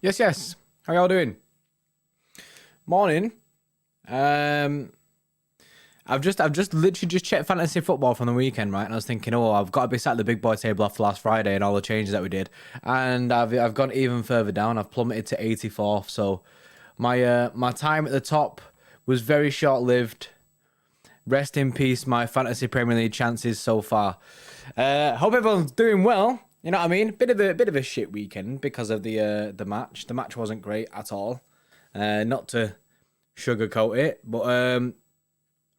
Yes, yes. How y'all doing? Morning. Um, I've just literally just checked fantasy football from the weekend, right? And I was thinking, oh, I've got to be sat at the big boy table after last Friday and all the changes that we did. And I've gone even further down. I've plummeted to 84th. So my time at the top was very short lived. Rest in peace, my fantasy Premier League chances so far. Hope everyone's doing well. You know what I mean? Bit of a shit weekend because of the match. The match wasn't great at all. Not to sugarcoat it, but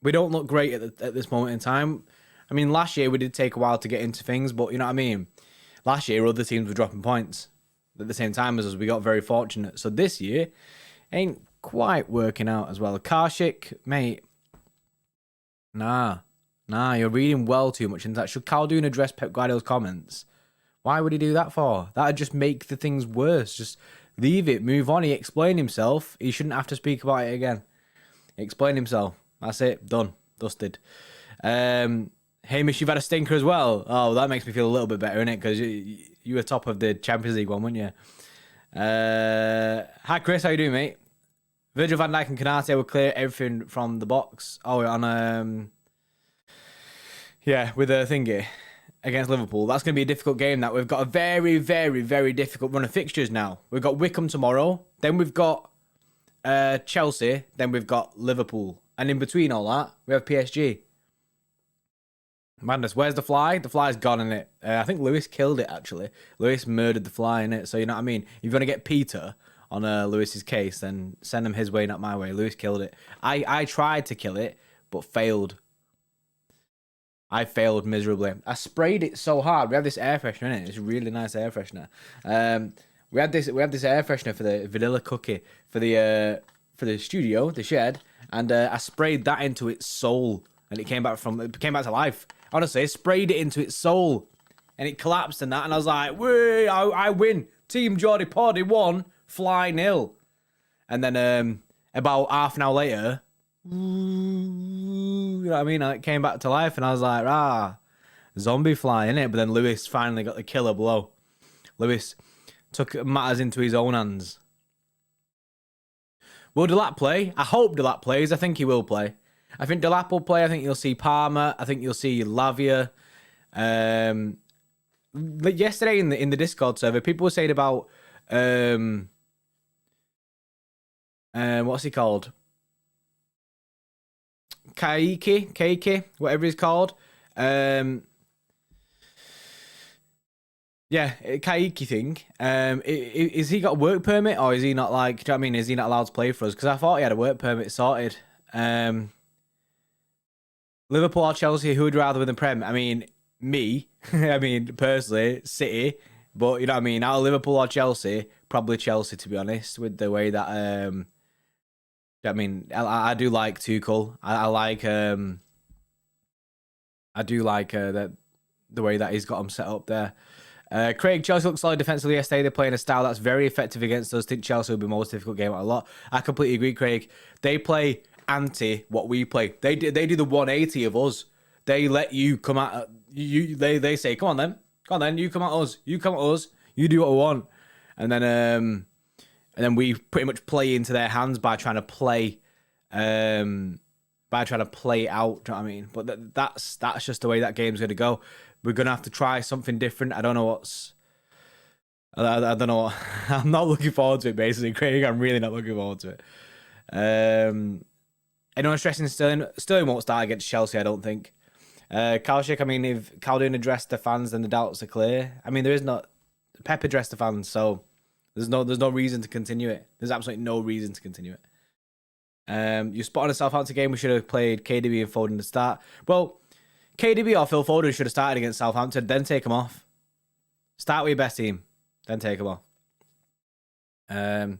we don't look great at this moment in time. I mean, last year we did take a while to get into things, but you know what I mean. Last year, other teams were dropping points at the same time as us. We got very fortunate. So this year ain't quite working out as well. Karshik, mate. Nah, you're reading well too much into that. Should Caldoon address Pep Guardiola's comments? Why would he do that for? That'd just make the things worse. Just leave it, move on. He explained himself. He shouldn't have to speak about it again. He explained himself. That's it. Done. Dusted. Hamish, you've had a stinker as well. Oh, that makes me feel a little bit better, innit? Because you were top of the Champions League one, weren't you? Hi, Chris. How you doing, mate? Virgil van Dijk and Canate will clear everything from the box. Oh, on yeah, with a thingy against Liverpool. That's going to be a difficult game. That we've got a very, very, very difficult run of fixtures now. We've got Wickham tomorrow. Then we've got Chelsea. Then we've got Liverpool. And in between all that, we have PSG. Madness. Where's the fly? The fly's gone in it. I think Lewis killed it, actually. Lewis murdered the fly in it. So, you know what I mean? If you're going to get Peter on Lewis's case, then send him his way, not my way. Lewis killed it. I tried to kill it, but failed. I failed miserably. I sprayed it so hard. We have this air freshener in it. It's a really nice air freshener. We had this air freshener for the vanilla cookie for the studio, the shed, and I sprayed that into its soul, and it came back to life. Honestly, I sprayed it into its soul, and it collapsed and that, and I was like, "Whee! I win! Team Geordie Poddy won, fly nil." And then about half an hour later, you know what I mean? It came back to life, and I was like, zombie fly, innit? But then Lewis finally got the killer blow. Lewis took matters into his own hands. Will Delap play? I hope Delap plays. I think he will play. I think Delap will play. I think you'll see Palmer. I think you'll see Lavia. Yesterday in the Discord server, people were saying about what's he called? Kaiki, whatever he's called. Yeah, Kaiki thing. Is he got a work permit or is he not like? Do you know what I mean? Is he not allowed to play for us? Because I thought he had a work permit sorted. Liverpool or Chelsea? Who would you rather win the Prem? I mean, me. I mean, personally, City. But you know what I mean? Out of Liverpool or Chelsea, probably Chelsea to be honest. With the way that I mean, I do like Tuchel. I like I do like the way that he's got him set up there. Craig, Chelsea looked solid defensively yesterday. They're playing a style that's very effective against us. I think Chelsea will be the most difficult game out a lot. I completely agree, Craig. They play anti what we play. They do the 180 of us. They let you come at you. They say, come on then, you come at us. You come at us. You do what we want, and then we pretty much play into their hands by trying to play out. Do you know what I mean? But that's just the way that game's going to go. We're going to have to try something different. I don't know what's... I don't know what... I'm not looking forward to it, basically, Craig. I'm really not looking forward to it. Anyone stressing Sterling? Sterling won't start against Chelsea, I don't think. Kalshik, I mean, if Caldoon addressed the fans, then the doubts are clear. I mean, there is not... Pep addressed the fans, so there's no reason to continue it. There's absolutely no reason to continue it. You spot on a Southampton game, we should have played KDB and Foden to start. Well... KDB or Phil Foden should have started against Southampton, then take him off. Start with your best team, then take him off. So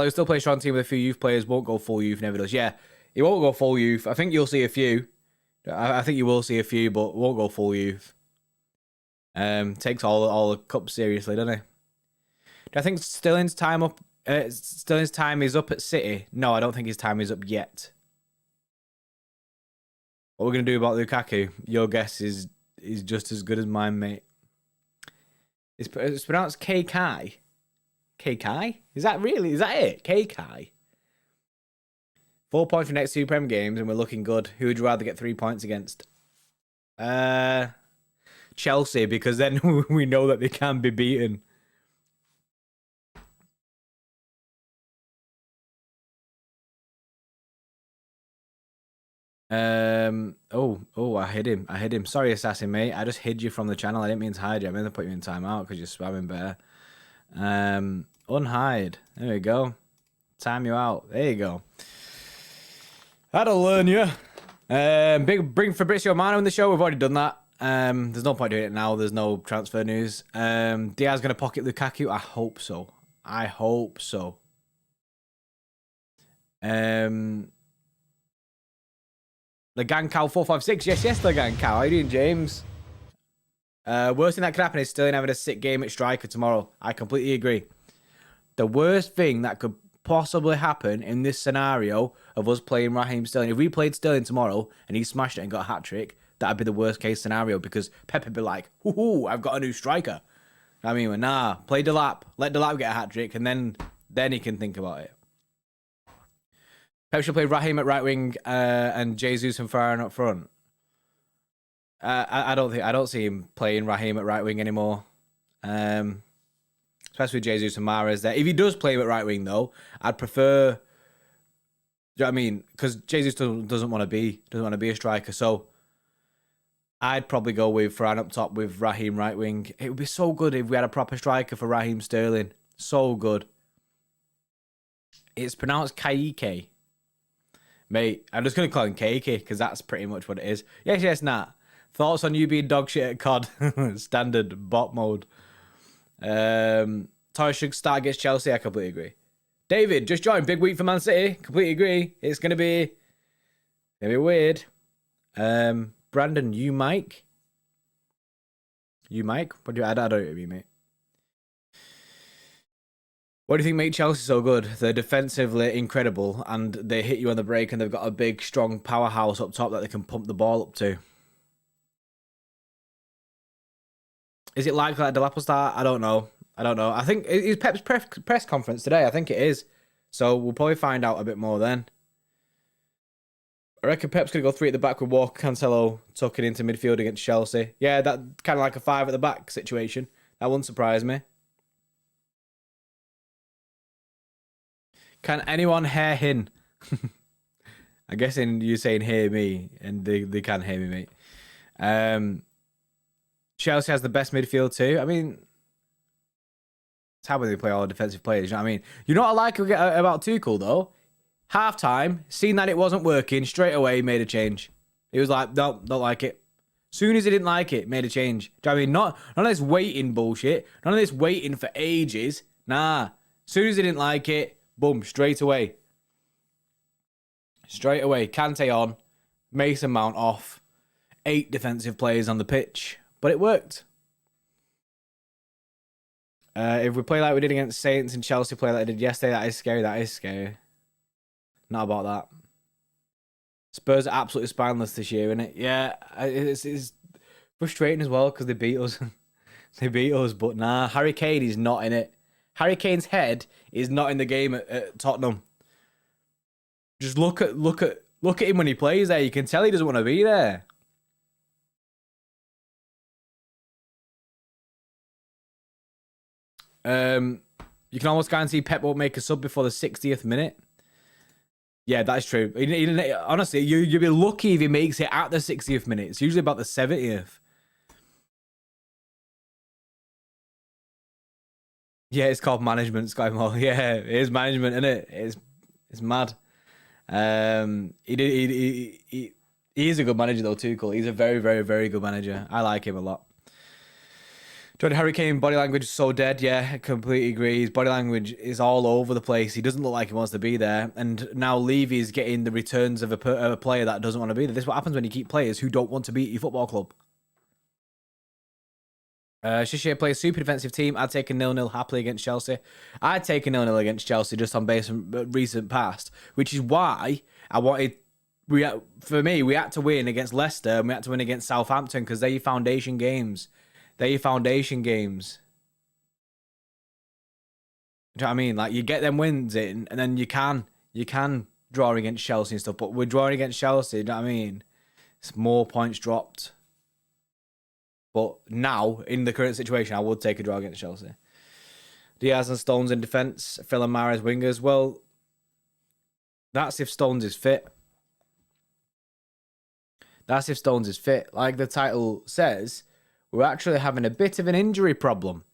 he'll still play a strong team with a few youth players, won't go full youth, never does. Yeah, he won't go full youth. I think you'll see a few. I think you will see a few, but won't go full youth. Takes all the cups seriously, doesn't he? Do I think Sterling's time is up at City? No, I don't think his time is up yet. What we're going to do about Lukaku, your guess is just as good as mine, mate. It's pronounced K-Kai. Kai? Is that it? Kai? 4 points for next two Prem games, and we're looking good. Who would you rather get 3 points against? Chelsea, because then we know that they can be beaten. I hid him. Sorry, assassin mate. I just hid you from the channel. I didn't mean to hide you. I meant to put you in timeout because you're spamming bear. Unhide. There we go. Time you out. There you go. That'll learn you. Bring Fabrizio Romano in the show. We've already done that. There's no point doing it now. There's no transfer news. Diaz gonna pocket Lukaku. I hope so. The Gang Cow 456. Yes, the Gang Cow. How you doing, James? Worst thing that could happen is Sterling having a sick game at striker tomorrow. I completely agree. The worst thing that could possibly happen in this scenario of us playing Raheem Sterling, if we played Sterling tomorrow and he smashed it and got a hat-trick, that'd be the worst case scenario because Pep would be like, hoo, I've got a new striker. I mean, nah, play Delap, let Delap get a hat-trick, and then he can think about it. Pep should play Raheem at right wing and Jesus and Farhan up front. I don't see him playing Raheem at right wing anymore. Especially with Jesus and Mahrez there. If he does play him at right wing though, I'd prefer. Do you know what I mean? Because Jesus doesn't want to be a striker, so I'd probably go with Farhan up top with Raheem right wing. It would be so good if we had a proper striker for Raheem Sterling. So good. It's pronounced Kaike. Mate, I'm just going to call him Keiki because that's pretty much what it is. Yes, Nat. Thoughts on you being dog shit at COD? Standard bot mode. Torres should start against Chelsea. I completely agree. David, just joined. Big week for Man City. Completely agree. It's going to be weird. Brandon, you Mike? What do you, I don't know what you mean, mate. What do you think make Chelsea so good? They're defensively incredible and they hit you on the break and they've got a big, strong powerhouse up top that they can pump the ball up to. Is it likely that Delap will start? I don't know. I think it's Pep's press conference today. I think it is. So we'll probably find out a bit more then. I reckon Pep's going to go 3 at the back with Walker, Cancelo tucking into midfield against Chelsea. Yeah, that kind of like a 5 at the back situation. That wouldn't surprise me. Can anyone hear him? I'm guessing you're saying hear me, and they can hear me, mate. Chelsea has the best midfield too. I mean, it's how they play all the defensive players. You know what I mean? You know what I like about Tuchel though? Half time, seen that it wasn't working, straight away made a change. He was like, no, don't like it. Soon as he didn't like it, made a change. Do you know what I mean? None of this waiting bullshit. None of this waiting for ages. Nah. Soon as he didn't like it, boom, straight away. Kante on, Mason Mount off, 8 defensive players on the pitch. But it worked. If we play like we did against Saints and Chelsea play like they did yesterday, that is scary. Not about that. Spurs are absolutely spineless this year, isn't it? Yeah, it's frustrating as well because they beat us. But nah, Harry Kane is not in it. Harry Kane's head is not in the game at Tottenham. Just look at him when he plays there. You can tell he doesn't want to be there. You can almost guarantee Pep won't make a sub before the 60th minute. Yeah, that's true. Honestly, you'll be lucky if he makes it at the 60th minute. It's usually about the 70th. Yeah, it's called management, Sky Mall. Yeah, it is management, isn't it? It's mad. He is a good manager though, Tuchel. He's a very, very, very good manager. I like him a lot. Jordan Harry Kane body language is so dead. Yeah, I completely agree. His body language is all over the place. He doesn't look like he wants to be there. And now Levy's getting the returns of a player that doesn't want to be there. This is what happens when you keep players who don't want to be at your football club. Shishay plays super defensive team. I'd take a 0-0 happily against Chelsea. I'd take a 0-0 against Chelsea just on base on recent past, which is why I wanted. We had to win against Leicester and we had to win against Southampton because they're your foundation games. Do Do you know what I mean? Like, you get them wins in, and then you can draw against Chelsea and stuff. But we're drawing against Chelsea. Do you know what I mean? It's more points dropped. But now, in the current situation, I would take a draw against Chelsea. Diaz and Stones in defence, Phil and Mahrez wingers. Well, that's if Stones is fit. That's if Stones is fit. Like the title says, we're actually having a bit of an injury problem.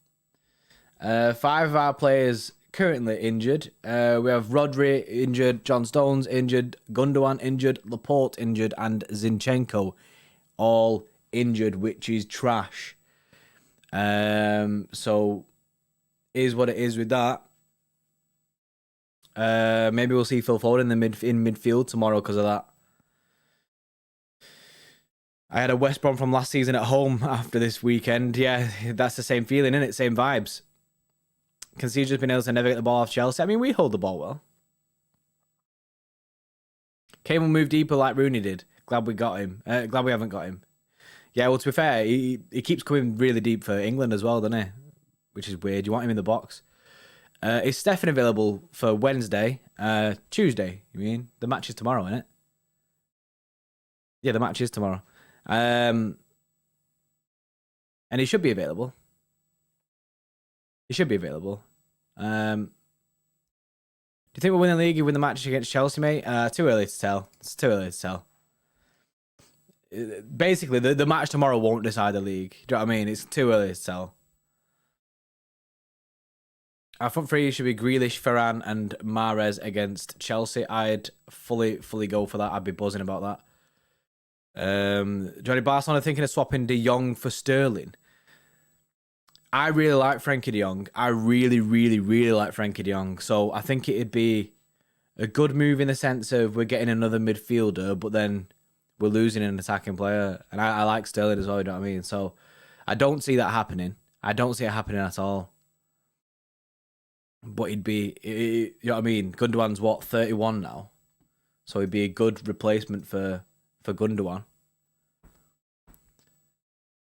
5 of our players currently injured. We have Rodri injured, John Stones injured, Gundogan injured, Laporte injured, and Zinchenko all injured, which is trash. So is what it is with that. Maybe we'll see Phil Foden in midfield tomorrow because of that. I had a West Brom from last season at home after this weekend. Yeah, that's the same feeling, isn't it? Same vibes. Concede just been able to never get the ball off Chelsea. I mean, we hold the ball well. Kane will move deeper like Rooney did. Glad we got him. Glad we haven't got him. Yeah, well, to be fair, he keeps coming really deep for England as well, doesn't he? Which is weird. You want him in the box. Is Stefan available for Wednesday? Tuesday, you mean? The match is tomorrow, isn't it? Yeah, the match is tomorrow. And he should be available. He should be available. Do you think we'll win the league if we win the match against Chelsea, mate? Too early to tell. It's too early to tell. Basically, the match tomorrow won't decide the league. Do you know what I mean? It's too early to tell. Our front three should be Grealish, Ferran, and Mahrez against Chelsea. I'd fully go for that. I'd be buzzing about that. Johnny Barcelona thinking of swapping De Jong for Sterling. I really like Frankie De Jong. I really like Frankie De Jong. So I think it'd be a good move in the sense of we're getting another midfielder, but then we're losing an attacking player. And I like Sterling as well, you know what I mean? So I don't see that happening. I don't see it happening at all. But he'd be, you know what I mean? Gundogan's what, 31 now? So he'd be a good replacement for Gundogan.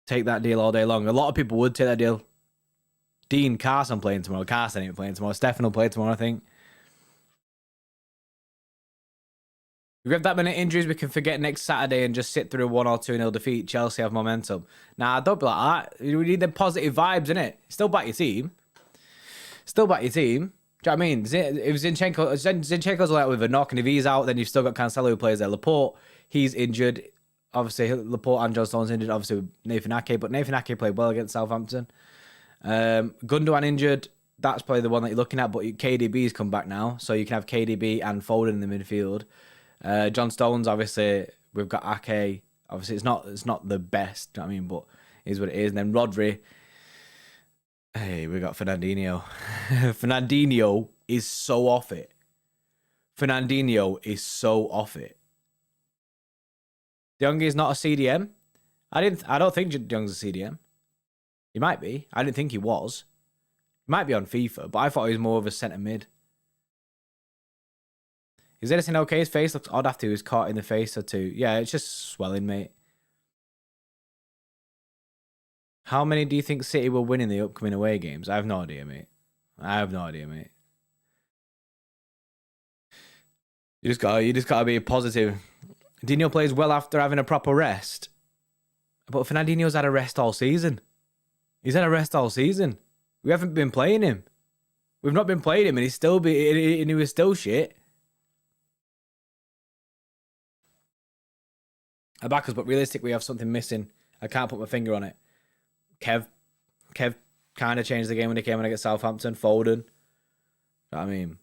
Take that deal all day long. A lot of people would take that deal. Dean Carson playing tomorrow. Carson ain't playing tomorrow. Stefan will play tomorrow, I think. If we have that many injuries, we can forget next Saturday and just sit through a 1 or 2-0 defeat. Chelsea have momentum. Nah, don't be like that. We need the positive vibes, innit? Still back your team. Still back your team. Do you know what I mean? If Zinchenko's like with a knock, and if he's out, then you've still got Cancelo who plays there. Laporte, he's injured. Obviously, Laporte and John Stones injured. Obviously, Nathan Ake, but Nathan Ake played well against Southampton. Gundogan injured. That's probably the one that you're looking at, but KDB's come back now, so you can have KDB and Foden in the midfield. John Stones, obviously, we've got Ake. Obviously, it's not the best, you know what I mean, but it is what it is. And then Rodri. Hey, we got Fernandinho. Fernandinho is so off it. Fernandinho is so off it. De Jong is not a CDM. I don't think De Jong's a CDM. He might be. I didn't think he was. He might be on FIFA, but I thought he was more of a centre mid. Is anything okay? His face looks odd after he was caught in the face or two. Yeah, it's just swelling, mate. How many do you think City will win in the upcoming away games? I have no idea, mate. You just gotta be positive. Dino plays well after having a proper rest. But Fernandinho's had a rest all season. He's had a rest all season. We haven't been playing him. We've not been playing him, and he was still shit. I back us, but realistically, we have something missing. I can't put my finger on it. Kev kind of changed the game when he came in against Southampton. Foden. You know what I mean?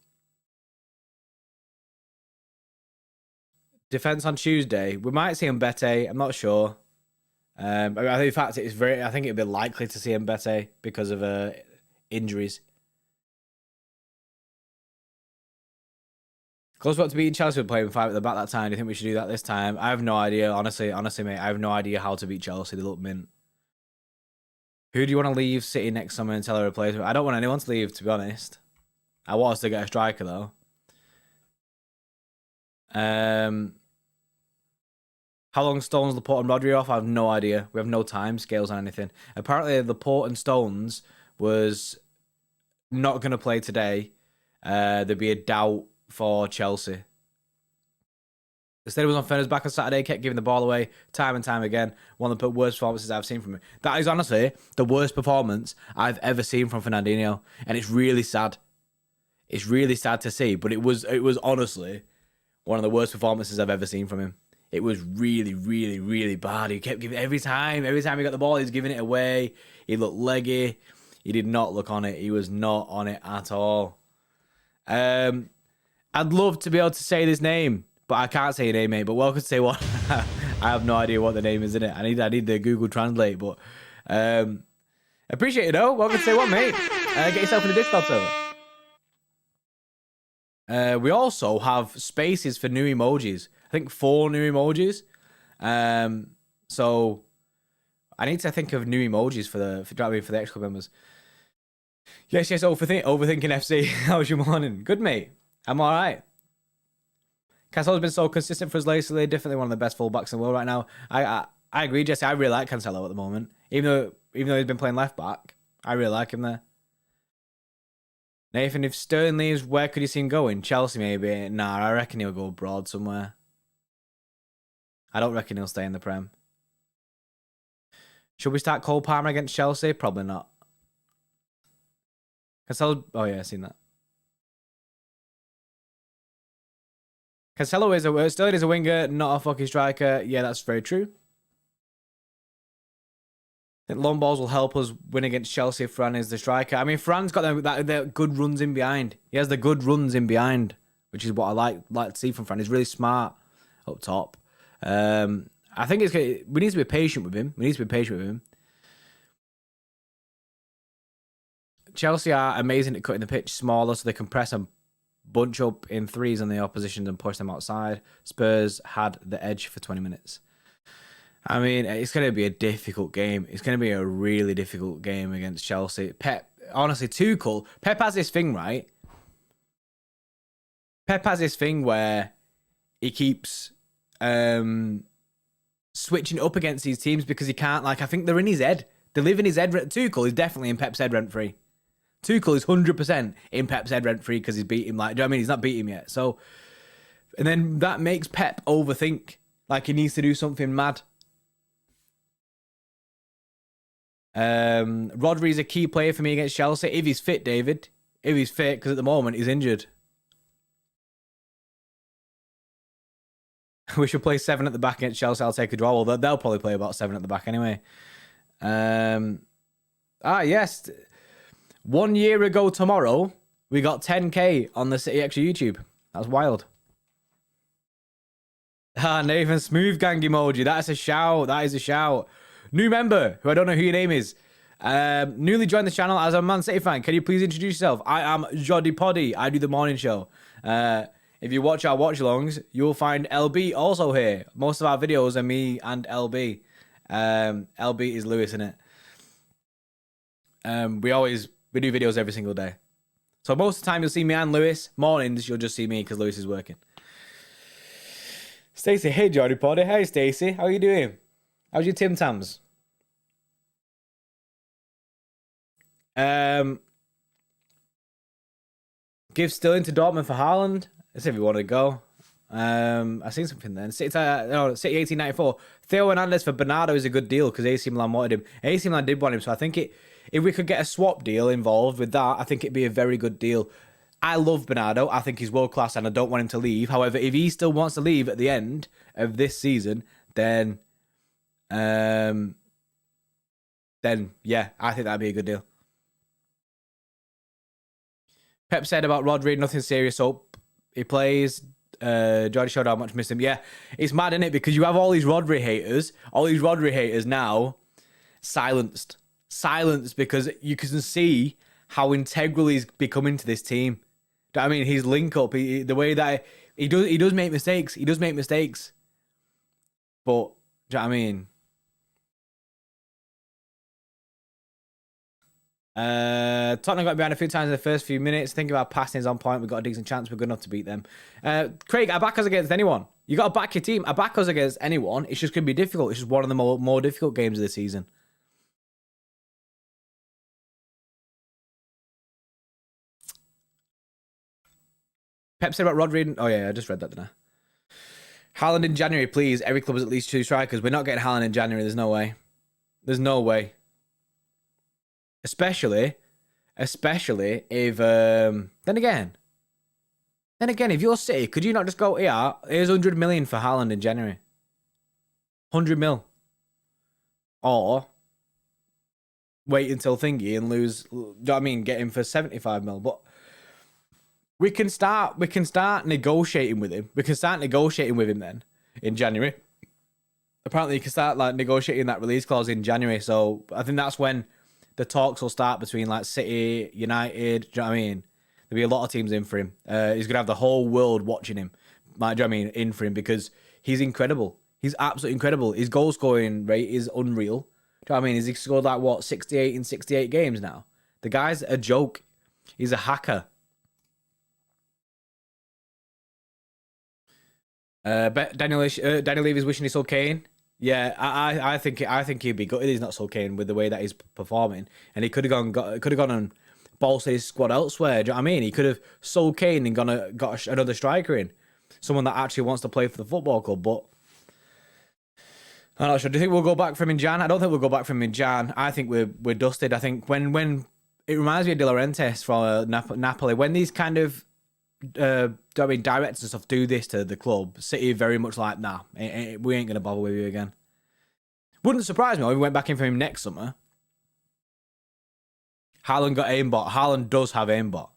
Defense on Tuesday. We might see Mbete. I'm not sure. I think in fact I think it'd be likely to see Mbete because of injuries. Close up to beating Chelsea, playing 5 at the back that time. Do you think we should do that this time? I have no idea. Honestly, mate, I have no idea how to beat Chelsea. They look mint. Who do you want to leave City next summer until a replacement? I don't want anyone to leave, to be honest. I want us to get a striker, though. How long Stones, Laporte, and Rodri off? I have no idea. We have no time scales on anything. Apparently, Laporte and Stones was not going to play today, there'd be a doubt for Chelsea. Instead, was on Fernand's back on Saturday, kept giving the ball away time and time again. One of the worst performances I've seen from him. That is honestly the worst performance I've ever seen from Fernandinho, and it's really sad. It's really sad to see, but it was honestly one of the worst performances I've ever seen from him. It was really, really, really bad. He kept giving every time he got the ball, he was giving it away. He looked leggy. He did not look on it. He was not on it at all. I'd love to be able to say this name, but I can't say your name, mate. But welcome to say what? I have no idea what the name is, in it. I need the Google Translate, but appreciate it though. Welcome to say what, mate. Get yourself in the Discord server. We also have spaces for new emojis. I think 4 new emojis. So I need to think of new emojis for the X Club members. Yes, overthinking FC. How was your morning? Good, mate. I'm all right. Cancelo's been so consistent for us lately. Definitely one of the best fullbacks in the world right now. I agree, Jesse. I really like Cancelo at the moment. Even though he's been playing left back, I really like him there. Nathan, if Sterling leaves, where could you see him going? Chelsea, maybe? Nah, I reckon he'll go abroad somewhere. I don't reckon he'll stay in the Prem. Should we start Cole Palmer against Chelsea? Probably not. Cancelo... Oh, yeah, I've seen that. Cancelo Sterling is a winger, not a fucking striker. Yeah, that's very true. I think long balls will help us win against Chelsea if Fran is the striker. I mean, Fran's got the good runs in behind. He has the good runs in behind, which is what I like to see from Fran. He's really smart up top. I think we need to be patient with him. Chelsea are amazing at cutting the pitch smaller so they can press and bunch up in threes on the opposition and push them outside. Spurs had the edge for 20 minutes. I mean, it's going to be a difficult game. It's going to be a really difficult game against Chelsea. Pep, honestly, Tuchel, Pep has this thing, right? Pep has this thing where he keeps switching up against these teams because he can't, I think they're in his head. They live in his head. Tuchel is definitely in Pep's head rent-free. Tuchel is 100% in Pep's head rent-free because he's beat him. Do you know what I mean? He's not beat him yet. So, and then that makes Pep overthink. He needs to do something mad. Rodri's a key player for me against Chelsea. If he's fit, David. If he's fit, because at the moment he's injured. We should play 7 at the back against Chelsea. I'll take a draw. Well, they'll probably play about 7 at the back anyway. Yes. 1 year ago tomorrow, we got 10k on the City Extra YouTube. That's wild. Nathan, smooth gang emoji. That's a shout. That is a shout. New member, who I don't know who your name is. Newly joined the channel as a Man City fan. Can you please introduce yourself? I am Jody Poddy. I do the morning show. If you watch our watch-alongs, you will find LB also here. Most of our videos are me and LB. LB is Lewis, innit? We do videos every single day. So most of the time you'll see me and Lewis. Mornings you'll just see me because Lewis is working. Stacey, hey Jody Poddy. Hey Stacey, how are you doing? How's your Tim Tams? Give Sterling to Dortmund for Haaland. Let's see if you want to go. I seen something then. City 1894. Theo Hernandez for Bernardo is a good deal because AC Milan wanted him. AC Milan did want him, so I think if we could get a swap deal involved with that, I think it'd be a very good deal. I love Bernardo. I think he's world class and I don't want him to leave. However, if he still wants to leave at the end of this season, then yeah, I think that'd be a good deal. Pep said about Rodri, nothing serious. Hope he plays. Jordy showed how much missed him. Yeah, it's mad, isn't it? Because you have all these Rodri haters now silenced because you can see how integral he's becoming to this team. Do you know what I mean? His link up, the way that he does make mistakes. He does make mistakes. But, do you know what I mean? Tottenham got behind a few times in the first few minutes. Think about passing is on point. We've got a decent chance. We're good enough to beat them. Craig, I back us against anyone. You got to back your team. I back us against anyone. It's just going to be difficult. It's just one of the more difficult games of the season. Pep said about Rodri. Oh yeah, I just read that, didn't I? Haaland in January, please. Every club has at least 2 strikers. We're not getting Haaland in January. There's no way. There's no way. Especially if then again, if you're City, could you not just go, yeah, here's 100 million for Haaland in January? 100 mil. Or wait until thingy and lose, do you know what I mean? Get him for 75 mil. But we can start negotiating with him. We can start negotiating with him then in January. Apparently you can start like negotiating that release clause in January. So I think that's when the talks will start between like City, United, do you know what I mean? There'll be a lot of teams in for him. He's going to have the whole world watching him. Like, do you know what I mean? In for him because he's incredible. He's absolutely incredible. His goal scoring rate is unreal. Do you know what I mean? He's scored like, what, 68 in 68 games now? The guy's a joke. He's a hacker. But Daniel Levy's wishing he's still Kane. Yeah, I think he'd be good if he's not so Kane with the way that he's performing. And he could have gone and bolstered his squad elsewhere. Do you know what I mean? He could have sold Kane and got another striker in. Someone that actually wants to play for the football club, but I'm not sure. Do you think we'll go back from in Jan? I don't think we'll go back from in Jan. I think we're dusted. I think when it reminds me of De Laurentiis from Napoli. When these kind of directors and stuff do this to the club, City very much like, nah, we ain't gonna bother with you again. Wouldn't surprise me if we went back in for him next summer. Haaland got aimbot. Haaland does have aimbot.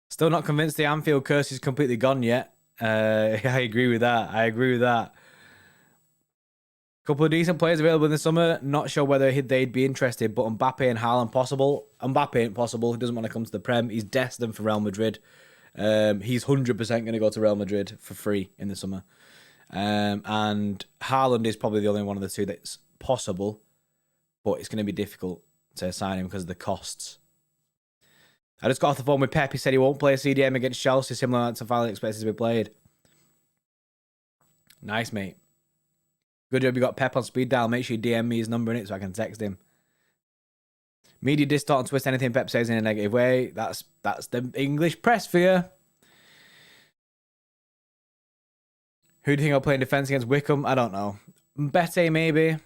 Still not convinced the Anfield curse is completely gone yet. I agree with that. Couple of decent players available in the summer. Not sure whether they'd be interested, but Mbappe and Haaland possible. Mbappe ain't possible. He doesn't want to come to the Prem. He's destined for Real Madrid. He's 100% going to go to Real Madrid for free in the summer. And Haaland is probably the only one of the two that's possible, but it's going to be difficult to sign him because of the costs. I just got off the phone with Pep. He said he won't play a CDM against Chelsea, similar to how he expects it to be played. Nice, mate. Good job you got Pep on speed dial. Make sure you DM me his number in it so I can text him. Media distort and twist anything Pep says in a negative way. That's the English press for you. Who do you think will play in defence against Wickham? I don't know. Mbete, maybe.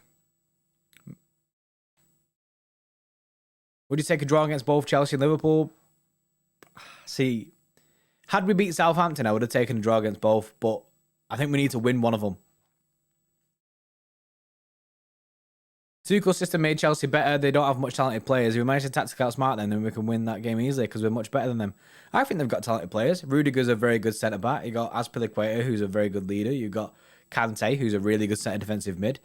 Would you take a draw against both Chelsea and Liverpool? See, had we beat Southampton, I would have taken a draw against both, but I think we need to win one of them. Tuchel's system made Chelsea better. They don't have much talented players. If we manage to tactical outsmart them, then we can win that game easily because we're much better than them. I think they've got talented players. Rudiger's a very good centre-back. You got Azpilicueta, who's a very good leader. You've got Kante, who's a really good centre defensive mid.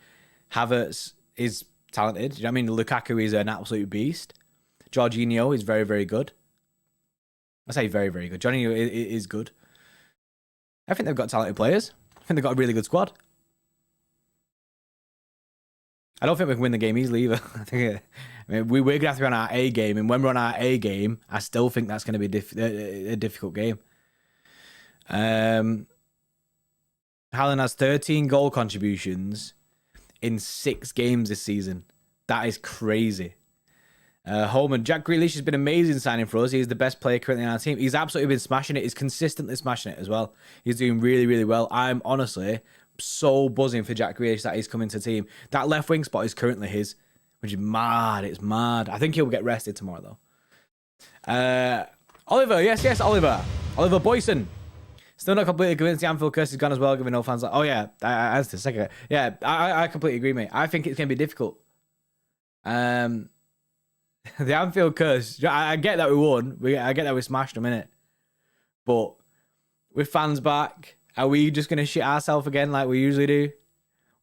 Havertz is talented. You know what I mean? Lukaku is an absolute beast. Jorginho is very, very good. I say very, very good. Jorginho is good. I think they've got talented players. I think they've got a really good squad. I don't think we can win the game easily either. I mean, we're going to have to be on our A game. And when we're on our A game, I still think that's going to be a difficult game. Haaland has 13 goal contributions in 6 games this season. That is crazy. Holman, Jack Grealish has been amazing signing for us. He's the best player currently on our team. He's absolutely been smashing it. He's consistently smashing it as well. He's doing really, really well. I'm honestly so buzzing for Jack Grealish that he's coming to the team. That left wing spot is currently his, which is mad. It's mad. I think he'll get rested tomorrow though. Oliver, yes, Oliver Boyson. Still not completely convinced the Anfield curse is gone as well, giving no fans like, oh yeah, I answered a second. Yeah, I completely agree, mate. I think it's going to be difficult. The Anfield curse, I get that we won. I get that we smashed them, innit? But with fans back, are we just going to shit ourselves again like we usually do?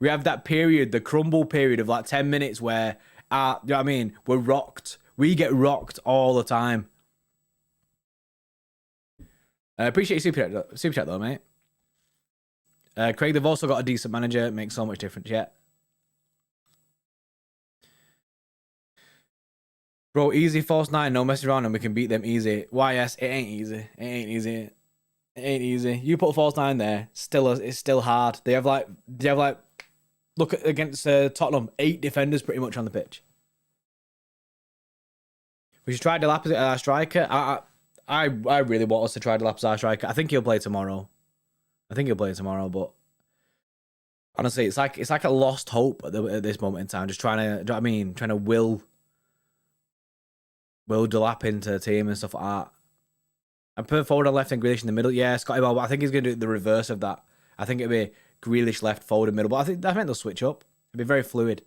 We have that period, the crumble period of like 10 minutes where, you know what I mean? We're rocked. We get rocked all the time. I appreciate your super chat though, mate. Craig, they've also got a decent manager. It makes so much difference, yeah. Bro, easy false 9, no messing around and we can beat them easy. YS, it ain't easy. It ain't easy. You put a false 9 there, it's still hard. They have like look at against Tottenham, 8 defenders pretty much on the pitch. We should try dilapidate our striker. I really want us to try Lapsar striker. I think he'll play tomorrow. But honestly, it's like a lost hope at this moment in time. Just trying to, do you know what I mean? Trying to will Delap into the team and stuff like that. I put forward on left and Grealish in the middle. Yeah, Scotty Ball, but I think he's going to do the reverse of that. I think it'll be Grealish left, forward and middle. But I think they'll switch up. It'll be very fluid.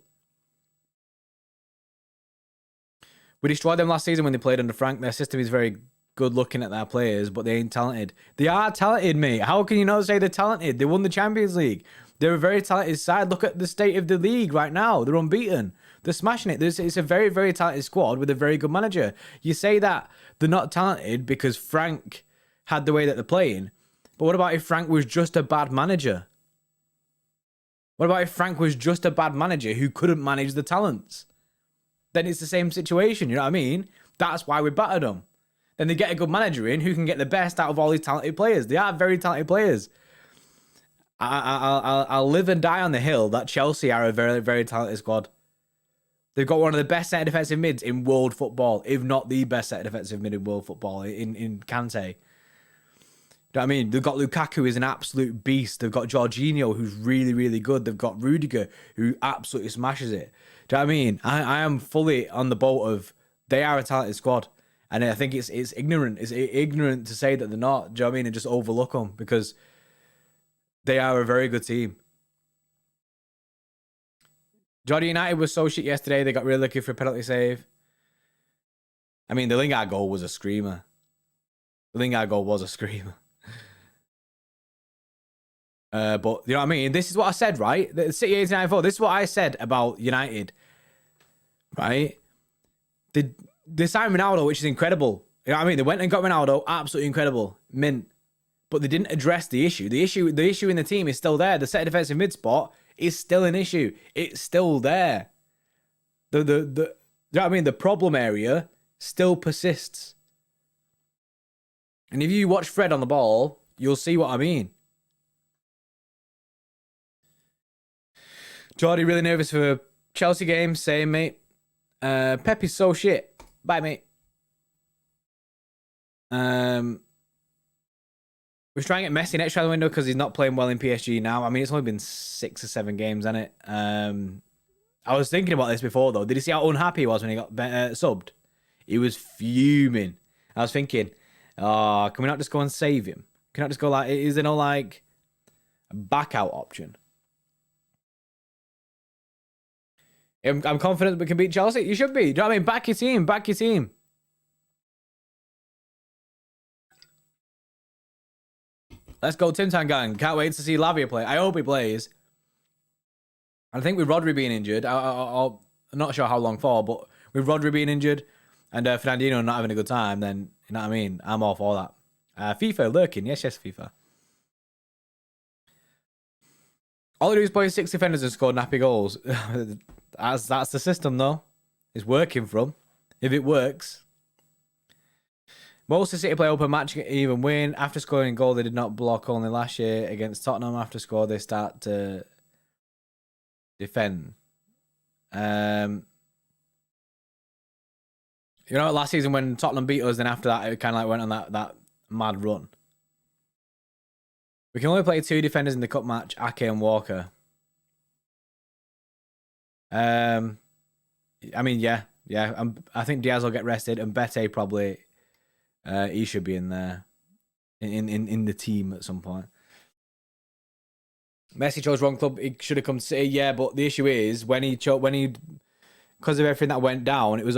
We destroyed them last season when they played under Frank. Their system is very good looking at their players, but they ain't talented. They are talented, mate. How can you not say they're talented? They won the Champions League. They're a very talented side. Look at the state of the league right now. They're unbeaten. They're smashing it. It's a very, very talented squad with a very good manager. You say that they're not talented because Frank had the way that they're playing. But what about if Frank was just a bad manager? What about if Frank was just a bad manager who couldn't manage the talents? Then it's the same situation, you know what I mean? That's why we battered them. Then they get a good manager in who can get the best out of all these talented players. They are very talented players. I'll live and die on the hill that Chelsea are a very, very talented squad. They've got one of the best centre defensive mids in world football, if not the best centre defensive mid in world football, in Kante. Do you know what I mean? They've got Lukaku, who's an absolute beast. They've got Jorginho, who's really, really good. They've got Rudiger, who absolutely smashes it. Do you know what I mean? I am fully on the boat of they are a talented squad. And I think it's ignorant. It's ignorant to say that they're not. Do you know what I mean? And just overlook them because they are a very good team. Jordan United was so shit yesterday. They got really lucky for a penalty save. I mean, the Lingard goal was a screamer. But you know what I mean? This is what I said, right? The City 1894. This is what I said about United, right? They signed Ronaldo, which is incredible. You know what I mean? They went and got Ronaldo, absolutely incredible, mint. But they didn't address the issue. The issue in the team is still there. The set defensive mid spot is still an issue. It's still there. You know what I mean? The problem area still persists. And if you watch Fred on the ball, you'll see what I mean. Jordy really nervous for Chelsea game. Same, mate. Pep is so shit. Bye, mate. We're trying to get Messi next transfer window because he's not playing well in PSG now. I mean, it's only been 6 or 7 games, hasn't it? I was thinking about this before, though. Did you see how unhappy he was when he got subbed? He was fuming. I was thinking, oh, can we not just go and save him? Can I just go like, is there no like back out option? I'm confident we can beat Chelsea. You should be. Do you know what I mean? Back your team. Back your team. Let's go, Tim Tan Gang. Can't wait to see Lavia play. I hope he plays. I think with Rodri being injured, I'm not sure how long for, but with Rodri being injured and Fernandinho not having a good time, then, you know what I mean? I'm all for that. FIFA lurking. Yes, FIFA. All they do is play 6 defenders and score nappy goals. That's the system, though. It's working for them. If it works. Most of City play open match even win. After scoring a goal, they did not block only last year against Tottenham. After score, they start to defend. You know, last season when Tottenham beat us, then after that, it kind of like went on that mad run. We can only play 2 defenders in the cup match, Ake and Walker. I mean, yeah. I think Diaz will get rested, and Bete probably, he should be in there, in the team at some point. Messi chose wrong club. He should have come to City. Yeah, but the issue is when he because of everything that went down, it was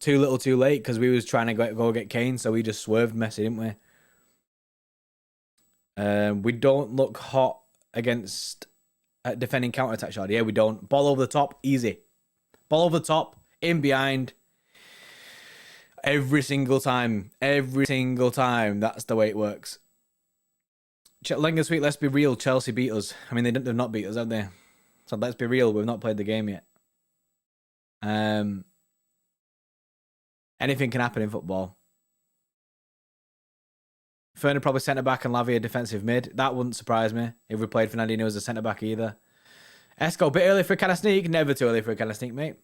too little, too late. Because we was trying to go get Kane, so we just swerved Messi, didn't we? We don't look hot against defending counter-attack shot. Yeah, we don't. Ball over the top, easy. Ball over the top, in behind. Every single time. That's the way it works. Lenga Sweet, let's be real. Chelsea beat us. I mean, they've not beat us, have they? So let's be real. We've not played the game yet. Anything can happen in football. Ferner probably centre-back and Lavia defensive mid. That wouldn't surprise me if we played Fernandinho as a centre-back either. Esco, bit early for a kind of sneak. Never too early for a kind of sneak, mate.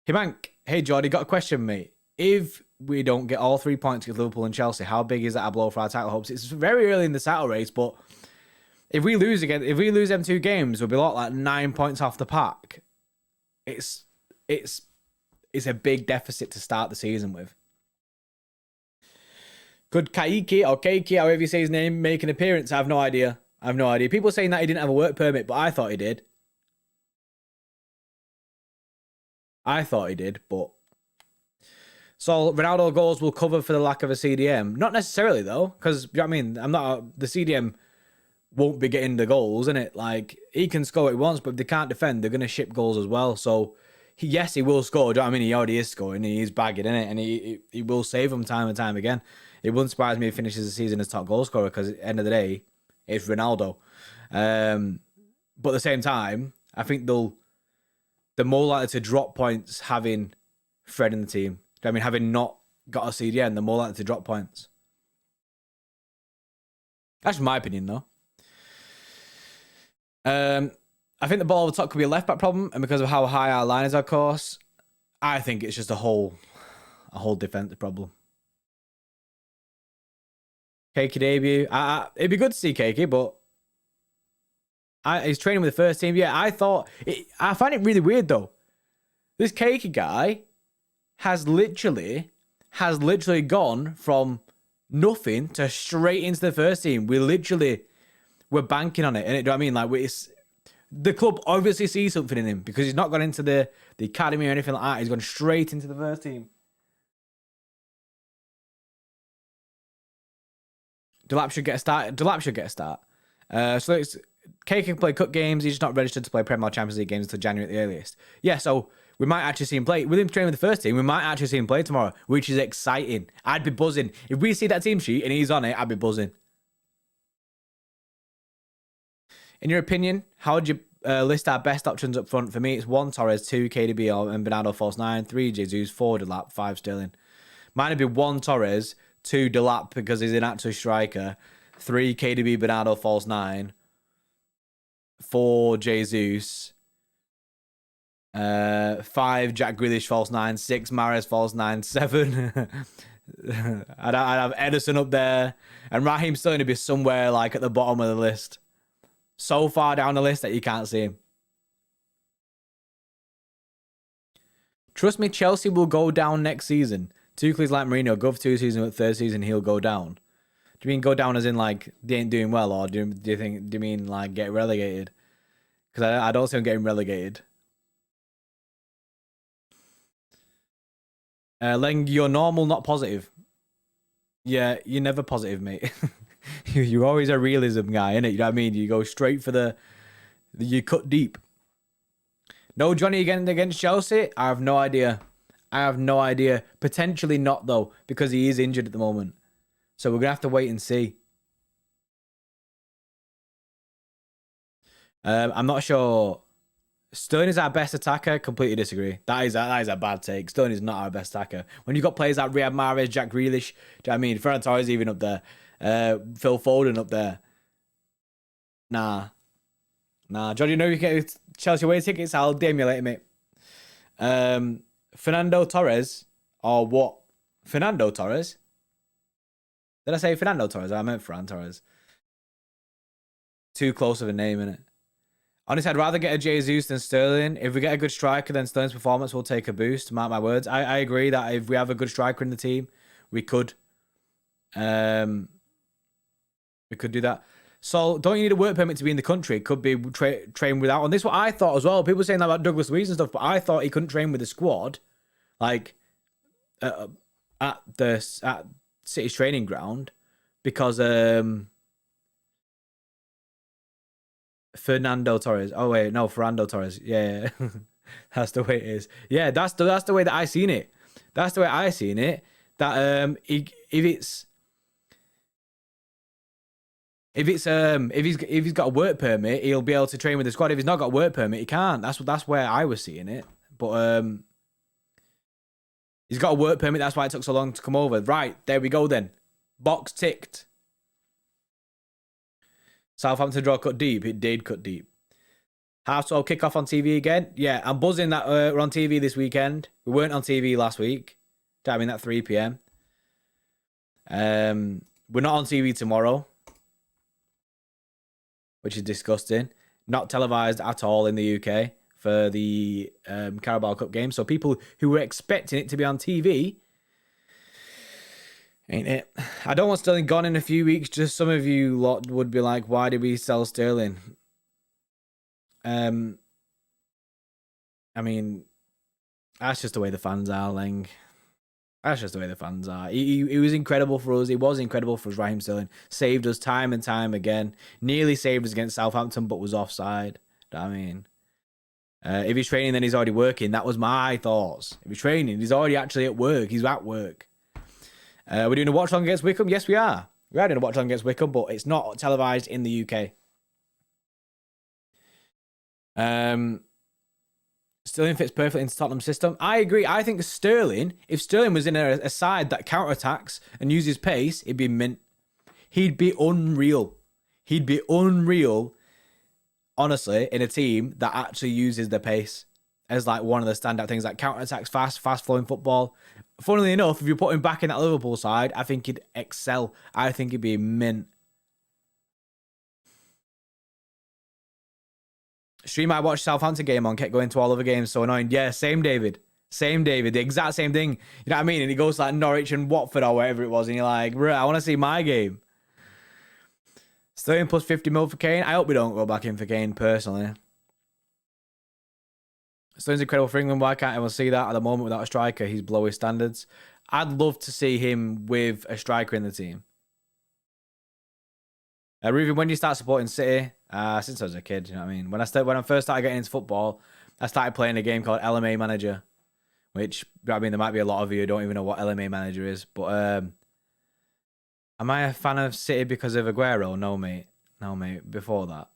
Himank, hey, Jordy, got a question, mate. If we don't get all 3 points with Liverpool and Chelsea, how big is that a blow for our title hopes? It's very early in the title race, but if we lose them 2 games, we'll be like 9 points off the pack. It's a big deficit to start the season with. Could Kaiki or Keiki, however you say his name, make an appearance? I have no idea. People saying that he didn't have a work permit, but I thought he did. But so Ronaldo goals will cover for the lack of a CDM. Not necessarily though, because you know what I mean. The CDM won't be getting the goals, innit? Like he can score what he wants, but if they can't defend, they're gonna ship goals as well. So yes, he will score. Do you know what I mean? He already is scoring. He is bagging, innit? And he will save them time and time again. It wouldn't surprise me if he finishes the season as top goal scorer because at the end of the day, it's Ronaldo. But at the same time, I think they're more likely to drop points having Fred in the team. I mean, having not got a CDM, they're more likely to drop points. That's my opinion, though. I think the ball over the top could be a left back problem, and because of how high our line is, of course, I think it's just a whole defense problem. Keiki debut. It'd be good to see Keiki, but he's training with the first team. Yeah, I find it really weird though. This Keiki guy has literally gone from nothing to straight into the first team. We're banking on it, and do you know what I mean? Like the club obviously sees something in him because he's not gone into the academy or anything like that. He's gone straight into the first team. Delap should get a start. So it's K can play cup games. He's just not registered to play Premier Champions League games until January at the earliest. Yeah, so we might actually see him play. With him training with the first team, we might actually see him play tomorrow, which is exciting. I'd be buzzing. If we see that team sheet and he's on it, I'd be buzzing. In your opinion, how would you list our best options up front? For me, it's 1 Torres, 2 KDB and Bernardo false 9, 3 Jesus, 4 Delap, 5 Sterling. Mine would be 1 Torres, 2 Delap because he's an actual striker, 3 KDB Bernardo false 9, 4 Jesus, 5 Jack Grealish false 9, 6 Mahrez false 9, 7 I'd have Edison up there, and Raheem Sterling to be somewhere like at the bottom of the list. So far down the list that you can't see him. Trust me, Chelsea will go down next season. Tuchel's like Mourinho, go for 2 seasons, but 3rd season he'll go down. Do you mean go down as in like they ain't doing well, or do you mean like get relegated? Because I don't see him getting relegated. Leng, you're normal, not positive. Yeah, you're never positive, mate. You're always a realism guy, innit? You know what I mean? You go straight for you cut deep. No Johnny again against Chelsea? I have no idea. Potentially not, though, because he is injured at the moment. So we're going to have to wait and see. I'm not sure. Sterling is our best attacker. Completely disagree. That is a bad take. Sterling is not our best attacker. When you've got players like Riyad Mahrez, Jack Grealish, do you know what I mean? Ferran Torres even up there. Phil Foden up there. Nah. John, you know you get Chelsea away tickets? I'll DM you later, mate. Fernando Torres or what? Fernando Torres? Did I say Fernando Torres? I meant Ferran Torres. Too close of a name, innit? Honestly, I'd rather get a Jesus than Sterling. If we get a good striker, then Sterling's performance will take a boost. Mark my words. I agree that if we have a good striker in the team, we could do that. So, don't you need a work permit to be in the country? It could be train without. And this is what I thought as well. People were saying that about Douglas Luiz and stuff, but I thought he couldn't train with the squad, like at City's training ground, because Fernando Torres. Oh wait, no, Ferrando Torres. Yeah. That's the way it is. Yeah, that's the way that I seen it. That's the way I seen it. That if he's got a work permit, he'll be able to train with the squad. If he's not got a work permit, he can't. That's where I was seeing it. But he's got a work permit. That's why it took so long to come over. Right, there we go then. Box ticked. Southampton draw cut deep. It did cut deep. Half 12 kickoff on TV again. Yeah, I'm buzzing that we're on TV this weekend. We weren't on TV last week. I mean, at 3 p.m. We're not on TV tomorrow, which is disgusting. Not televised at all in the UK for the Carabao Cup game. So people who were expecting it to be on TV, ain't it? I don't want Sterling gone in a few weeks. Just some of you lot would be like, why did we sell Sterling? I mean, that's just the way the fans are, Leng. That's just the way the fans are. He was incredible for us. He was incredible for us, Raheem Sterling. Saved us time and time again. Nearly saved us against Southampton, but was offside. I mean, if he's training, then he's already working. That was my thoughts. If he's training, he's already actually at work. He's at work. We're doing a watch-along against Wickham? Yes, we are. We are doing a watch-along against Wickham, but it's not televised in the UK. Sterling fits perfectly into Tottenham's system. I agree. I think Sterling, if Sterling was in a side that counterattacks and uses pace, it'd be mint. He'd be unreal. He'd be unreal, honestly, in a team that actually uses the pace as like one of the standout things, like counterattacks fast-flowing football. Funnily enough, if you put him back in that Liverpool side, I think he'd excel. I think he'd be mint. Stream I watched Southampton game on, kept going to all other games, so annoying. Yeah, same David. Same David. The exact same thing. You know what I mean? And he goes to like Norwich and Watford or wherever it was, and you're like, bro, I want to see my game. Sterling plus 50 mil for Kane. I hope we don't go back in for Kane, personally. Sterling's incredible for England. Why can't anyone see that at the moment without a striker? He's below his standards. I'd love to see him with a striker in the team. Ruben, when do you start supporting City? Since I was a kid, you know what I mean? When I first started getting into football, I started playing a game called LMA Manager, which, I mean, there might be a lot of you who don't even know what LMA Manager is, but am I a fan of City because of Aguero? No, mate. No, mate. Before that.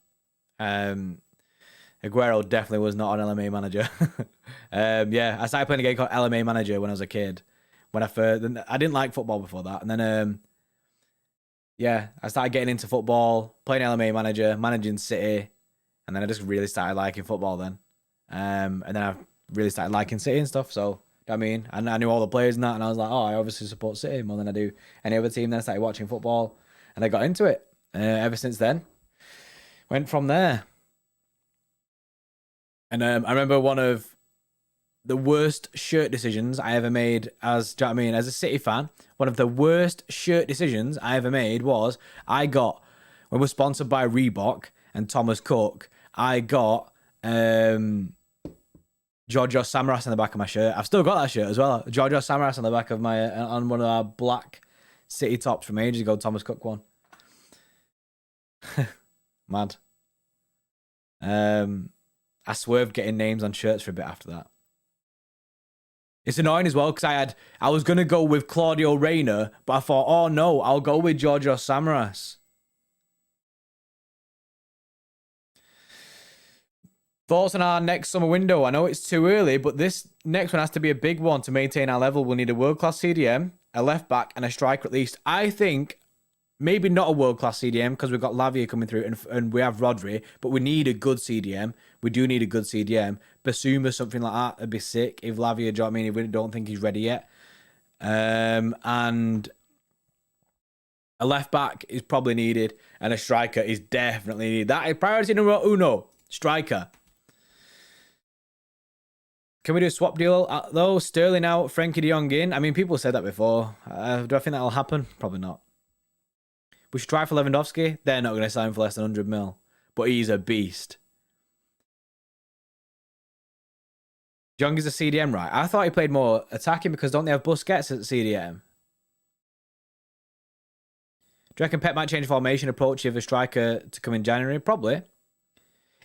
Aguero definitely was not an LMA Manager. Yeah, I started playing a game called LMA Manager when I was a kid. I didn't like football before that, and then yeah, I started getting into football, playing LMA Manager, managing City, and then I just really started liking football then. And then I really started liking City and stuff, so, you know what I mean? And I knew all the players and that, and I was like, oh, I obviously support City more than I do any other team. Then I started watching football, and I got into it. Ever since then, went from there. And I remember one of the worst shirt decisions I ever made as, do you know what I mean, as a City fan. One of the worst shirt decisions I ever made was when we're sponsored by Reebok and Thomas Cook, I got Giorgio Samaras on the back of my shirt. I've still got that shirt as well. Giorgio Samaras on the back of on one of our black City tops from ages ago, Thomas Cook one. Mad. I swerved getting names on shirts for a bit after that. It's annoying as well because I was going to go with Claudio Reyna, but I thought, oh no, I'll go with Giorgio Samaras. Thoughts on our next summer window? I know it's too early, but this next one has to be a big one to maintain our level. We'll need a world-class CDM, a left-back, and a striker at least. I think maybe not a world-class CDM because we've got Lavia coming through and we have Rodri, but we need a good CDM. We do need a good CDM. Basuma, something like that, would be sick. If Lavia, do you know what I mean? If we don't think he's ready yet. And a left-back is probably needed, and a striker is definitely needed. That is priority number uno, striker. Can we do a swap deal though? Sterling out, Frankie de Jong in. I mean, people said that before. Do I think that'll happen? Probably not. We should try for Lewandowski. They're not going to sign for less than 100 mil. But he's a beast. Jong is a CDM, right? I thought he played more attacking because don't they have Busquets at CDM? Do you reckon Pep might change formation approach if a striker to come in January? Probably.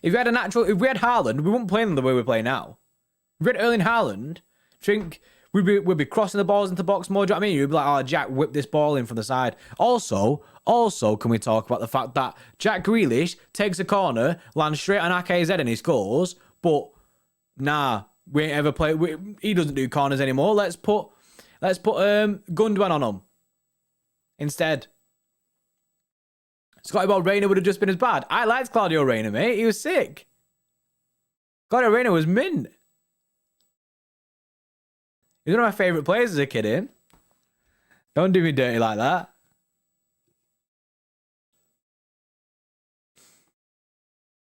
If we had Haaland, we wouldn't play them the way we play now. If we had Erling Haaland, think we'd be crossing the balls into the box more. Do you know what I mean? You'd be like, oh, Jack, whip this ball in from the side. Also, can we talk about the fact that Jack Grealish takes a corner, lands straight on Ake's head and he scores, but nah, we ain't ever played. He doesn't do corners anymore. Let's put Gundogan on him instead. Scotty Ball Reyna would have just been as bad. I liked Claudio Reyna, mate. He was sick. Claudio Reyna was mint. He's one of my favourite players as a kid, him. Don't do me dirty like that.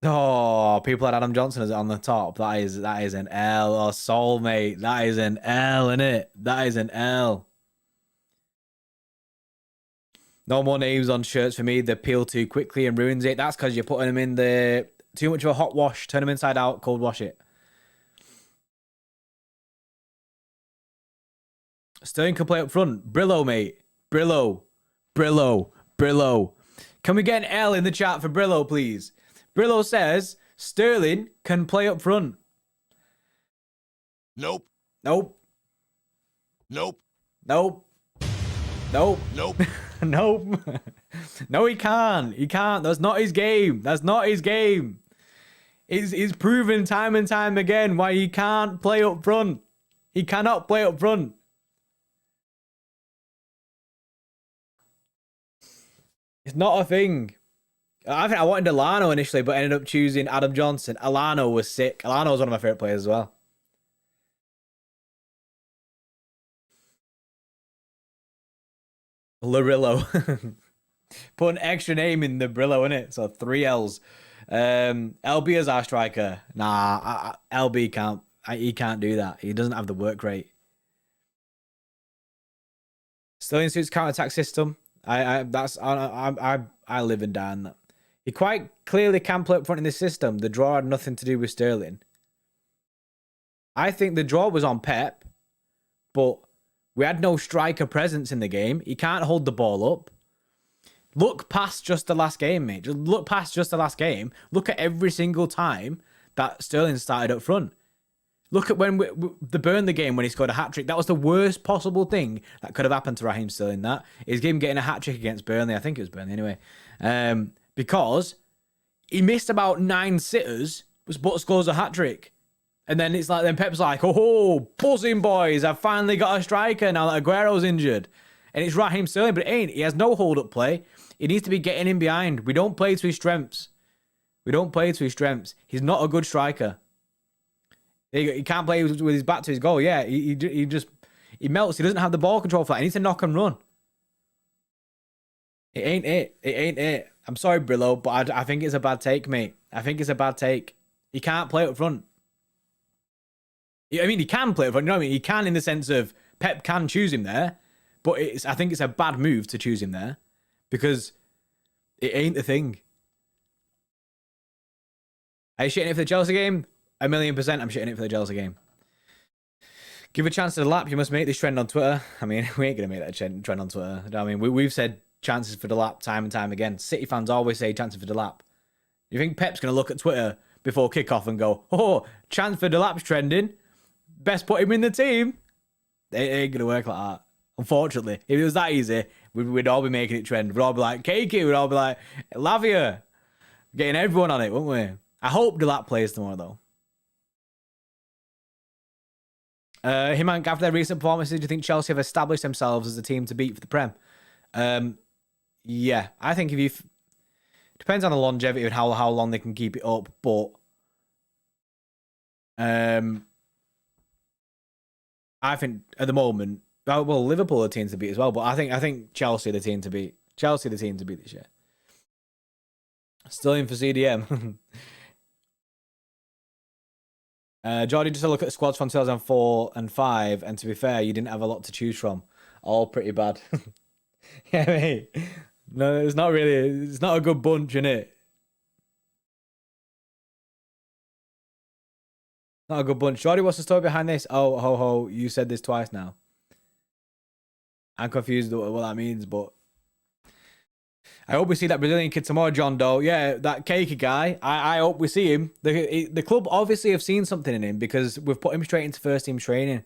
Oh, people had Adam Johnson as on the top. That is an L. Oh, soulmate. That is an L, innit? That is an L. No more names on shirts for me. They peel too quickly and ruins it. That's because you're putting them in the too much of a hot wash. Turn them inside out, cold wash it. Sterling can play up front. Brillo, mate. Brillo. Brillo. Brillo. Can we get an L in the chat for Brillo, please? Brillo says Sterling can play up front. Nope. Nope. Nope. Nope. Nope. Nope. Nope. No, he can't. He can't. That's not his game. That's not his game. He's proven time and time again why he can't play up front. He cannot play up front. It's not a thing. I think I wanted Alano initially, but ended up choosing Adam Johnson. Alano was sick. Alano was one of my favorite players as well. Larillo. Put an extra name in the Brillo, innit? So 3 L's. LB is our striker. Nah, LB can't. He can't do that. He doesn't have the work rate. Sterling suits counter-attack system. I live and die on that. He quite clearly can play up front in this system. The draw had nothing to do with Sterling. I think the draw was on Pep, but we had no striker presence in the game. He can't hold the ball up. Look past just the last game, mate. Just look past just the last game. Look at every single time that Sterling started up front. Look at when the Burnley game when he scored a hat-trick. That was the worst possible thing that could have happened to Raheem Sterling. That is him getting a hat-trick against Burnley. I think it was Burnley anyway. Because he missed about 9 sitters, but scores a hat-trick. And then it's like, then Pep's like, oh, buzzing boys, I've finally got a striker now that Aguero's injured. And it's Raheem Sterling, but it ain't. He has no hold-up play. He needs to be getting in behind. We don't play to his strengths. We don't play to his strengths. He's not a good striker. He can't play with his back to his goal. Yeah, he melts. He doesn't have the ball control for that. He needs to knock and run. It ain't it. It ain't it. I'm sorry, Brillo, but I think it's a bad take, mate. I think it's a bad take. He can't play up front. I mean, he can play up front. You know what I mean? He can in the sense of Pep can choose him there, but I think it's a bad move to choose him there because it ain't the thing. Are you shitting it for the Chelsea game? 1,000,000% I'm shitting it for the Chelsea game. Give a chance to the lap. You must make this trend on Twitter. I mean, we ain't going to make that trend on Twitter. I mean, we've said chances for the lap time and time again. City fans always say chances for the lap. You think Pep's going to look at Twitter before kickoff and go, oh, chance for the lap's trending. Best put him in the team. It ain't going to work like that. Unfortunately, if it was that easy, we'd all be making it trend. We'd all be like, Cakey. We'd all be like, Lavia. Getting everyone on it, wouldn't we? I hope the lap plays tomorrow, though. Him and after their recent performances, do you think Chelsea have established themselves as a team to beat for the Prem? Yeah, I think if you depends on the longevity and how long they can keep it up, but I think at the moment, well, Liverpool are the team to beat as well, but I think Chelsea are the team to beat. Chelsea are the team to beat this year. Still in for CDM. Jordy, just a look at the squads from 2004 and 5, and to be fair, you didn't have a lot to choose from. All pretty bad. Yeah, mate. No, it's not really. It's not a good bunch, innit? Not a good bunch. Jordy, what's the story behind this? Oh, ho, ho. You said this twice now. I'm confused what that means, but I hope we see that Brazilian kid tomorrow, John Doe. Yeah, that cakey guy. I hope we see him. The club obviously have seen something in him because we've put him straight into first team training.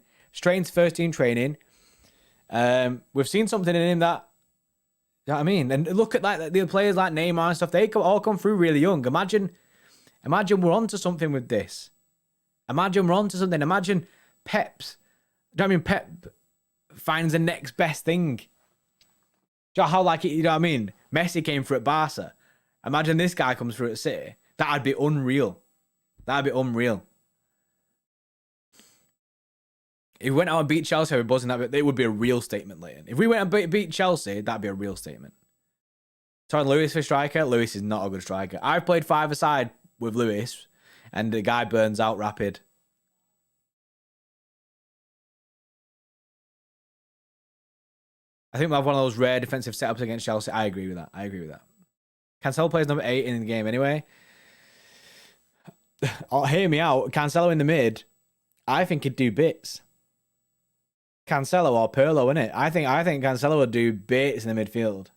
We've seen something in him that, you know what I mean? And look at like the players like Neymar and stuff. They all come through really young. Imagine we're onto something with this. Imagine we're onto something. Imagine Pep's. Do you know what I mean? Pep finds the next best thing. Do you know how like it? You know what I mean? Messi came through at Barca. Imagine this guy comes through at City. That'd be unreal. That'd be unreal. If we went out and beat Chelsea, we're buzzing that, it would be a real statement, Leighton. If we went and beat Chelsea, that'd be a real statement. Talking Lewis for striker, Lewis is not a good striker. I've played 5-a-side with Lewis, and the guy burns out rapid. I think we have one of those rare defensive setups against Chelsea. I agree with that. Cancelo plays number 8 in the game anyway. Oh, hear me out. Cancelo in the mid, I think he'd do bits. Cancelo or Pirlo, innit? I think Cancelo would do bits in the midfield.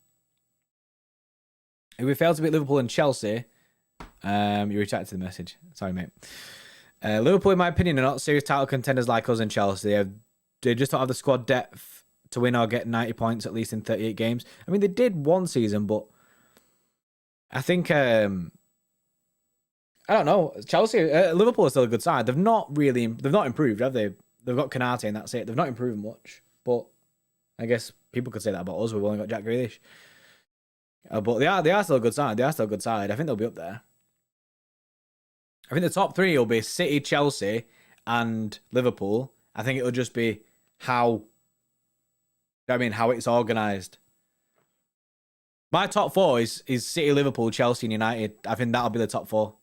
If we fail to beat Liverpool and Chelsea, you retracted the message. Sorry, mate. Liverpool, in my opinion, are not serious title contenders like us and Chelsea. They just don't have the squad depth to win or get 90 points at least in 38 games. I mean, they did one season, but I think I don't know. Chelsea, Liverpool are still a good side. They've not improved, have they? They've got Canate and that's it. They've not improved much, but I guess people could say that about us. We've only got Jack Grealish. But they are still a good side. I think they'll be up there. I think the top 3 will be City, Chelsea, and Liverpool. I think it'll just be how it's organised. My top 4 is City, Liverpool, Chelsea, and United. I think that'll be the top 4.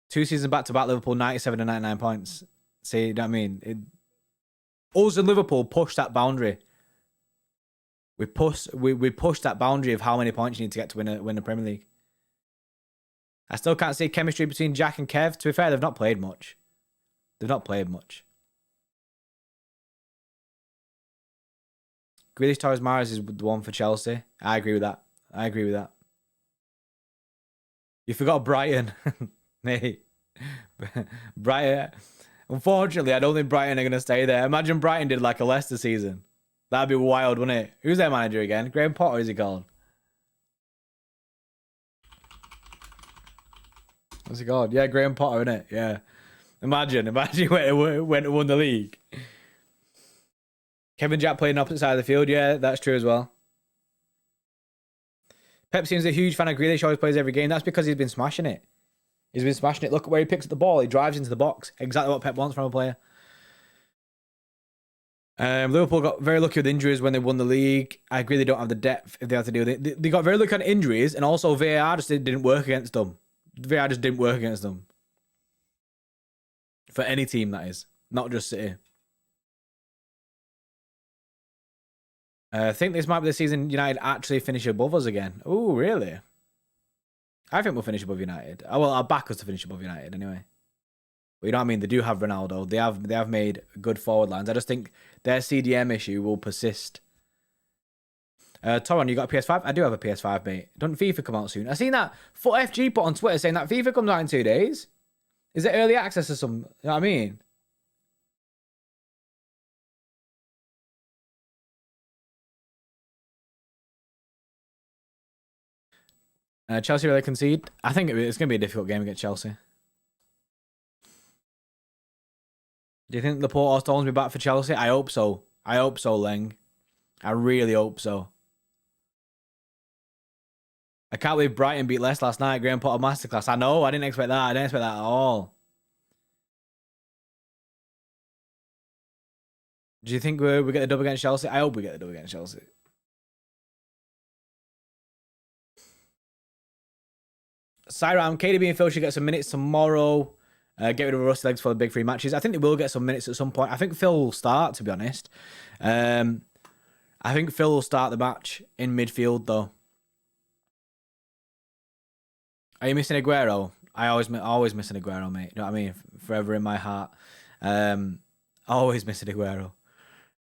Two seasons back-to-back, Liverpool, 97 and 99 points. See, you know what I mean? Us and Liverpool pushed that boundary. We pushed that boundary of how many points you need to get to win the Premier League. I still can't see chemistry between Jack and Kev. To be fair, they've not played much. Grealish, Torres, Mahrez is the one for Chelsea. I agree with that. You forgot Brighton. Mate. Brighton. Unfortunately, I don't think Brighton are going to stay there. Imagine Brighton did like a Leicester season. That'd be wild, wouldn't it? Who's their manager again? Graham Potter, is he called? What's he called? Yeah, Graham Potter, innit? Yeah. Imagine when it won the league. Kevin Jack playing opposite side of the field. Yeah, that's true as well. Pep seems a huge fan of Grealish. Always plays every game. That's because he's been smashing it. Look at where he picks up the ball. He drives into the box. Exactly what Pep wants from a player. Liverpool got very lucky with injuries when they won the league. I agree they don't have the depth if they have to deal with it. They got very lucky on injuries, and also VAR just didn't work against them. VAR just didn't work against them. For any team, that is. Not just City. I think this might be the season United actually finish above us again. Oh, really? I think we'll finish above United. Oh, well, I'll back us to finish above United anyway. But you know what I mean? They do have Ronaldo. They have made good forward lines. I just think their CDM issue will persist. Toron, you got a PS5? I do have a PS5, mate. Doesn't FIFA come out soon? I seen that Foot FG put on Twitter saying that FIFA comes out in 2 days. Is it early access or something? You know what I mean? Chelsea really concede? I think it's going to be a difficult game against Chelsea. Do you think Laporte or Stones will be back for Chelsea? I hope so. Leng. I really hope so. I can't believe Brighton beat Leicester last night. Graham Potter masterclass. I know. I didn't expect that. I didn't expect that at all. Do you think we get the dub against Chelsea? I hope we get the dub against Chelsea. Siram, KDB and Phil should get some minutes tomorrow. Get rid of Rusty Legs for the big 3 matches. I think they will get some minutes at some point. I think Phil will start, to be honest. I think Phil will start the match in midfield, though. Are you missing Aguero? I always miss an Aguero, mate. You know what I mean? Forever in my heart. Always missing Aguero.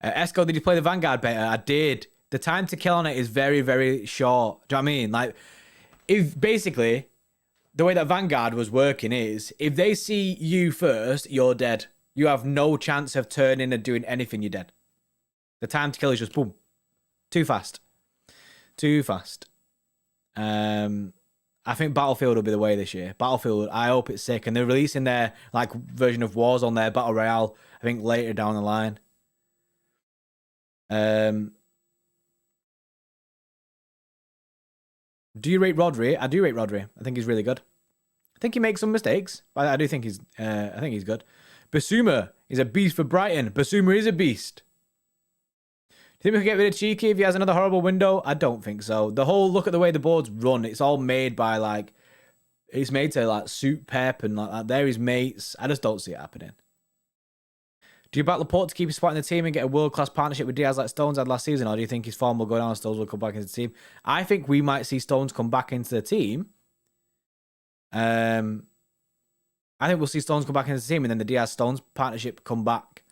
Esco, did you play the Vanguard beta? I did. The time to kill on it is very, very short. Do you know what I mean? Like, if basically the way that Vanguard was working is if they see you first, you're dead. You have no chance of turning and doing anything. You're dead. The time to kill is just boom. Too fast. I think Battlefield will be the way this year. Battlefield, I hope it's sick. And they're releasing their like version of Warzone, their Battle Royale, I think later down the line. Do you rate Rodri? I do rate Rodri. I think he's really good. think he makes some mistakes, but I do think he's. I think he's good. Basuma is a beast for Brighton. Basuma is a beast. Do you think we can get rid of Cheeky if he has another horrible window? I don't think so. The whole look at the way the board's run. It's all made by like. It's made to like suit Pep and like that. They're his mates. I just don't see it happening. Do you back Laporte to keep his spot in the team and get a world-class partnership with Diaz like Stones had last season, or do you think his form will go down and Stones will come back into the team? I think we might see Stones come back into the team. I think we'll see Stones come back into the team and then the Diaz-Stones partnership come back.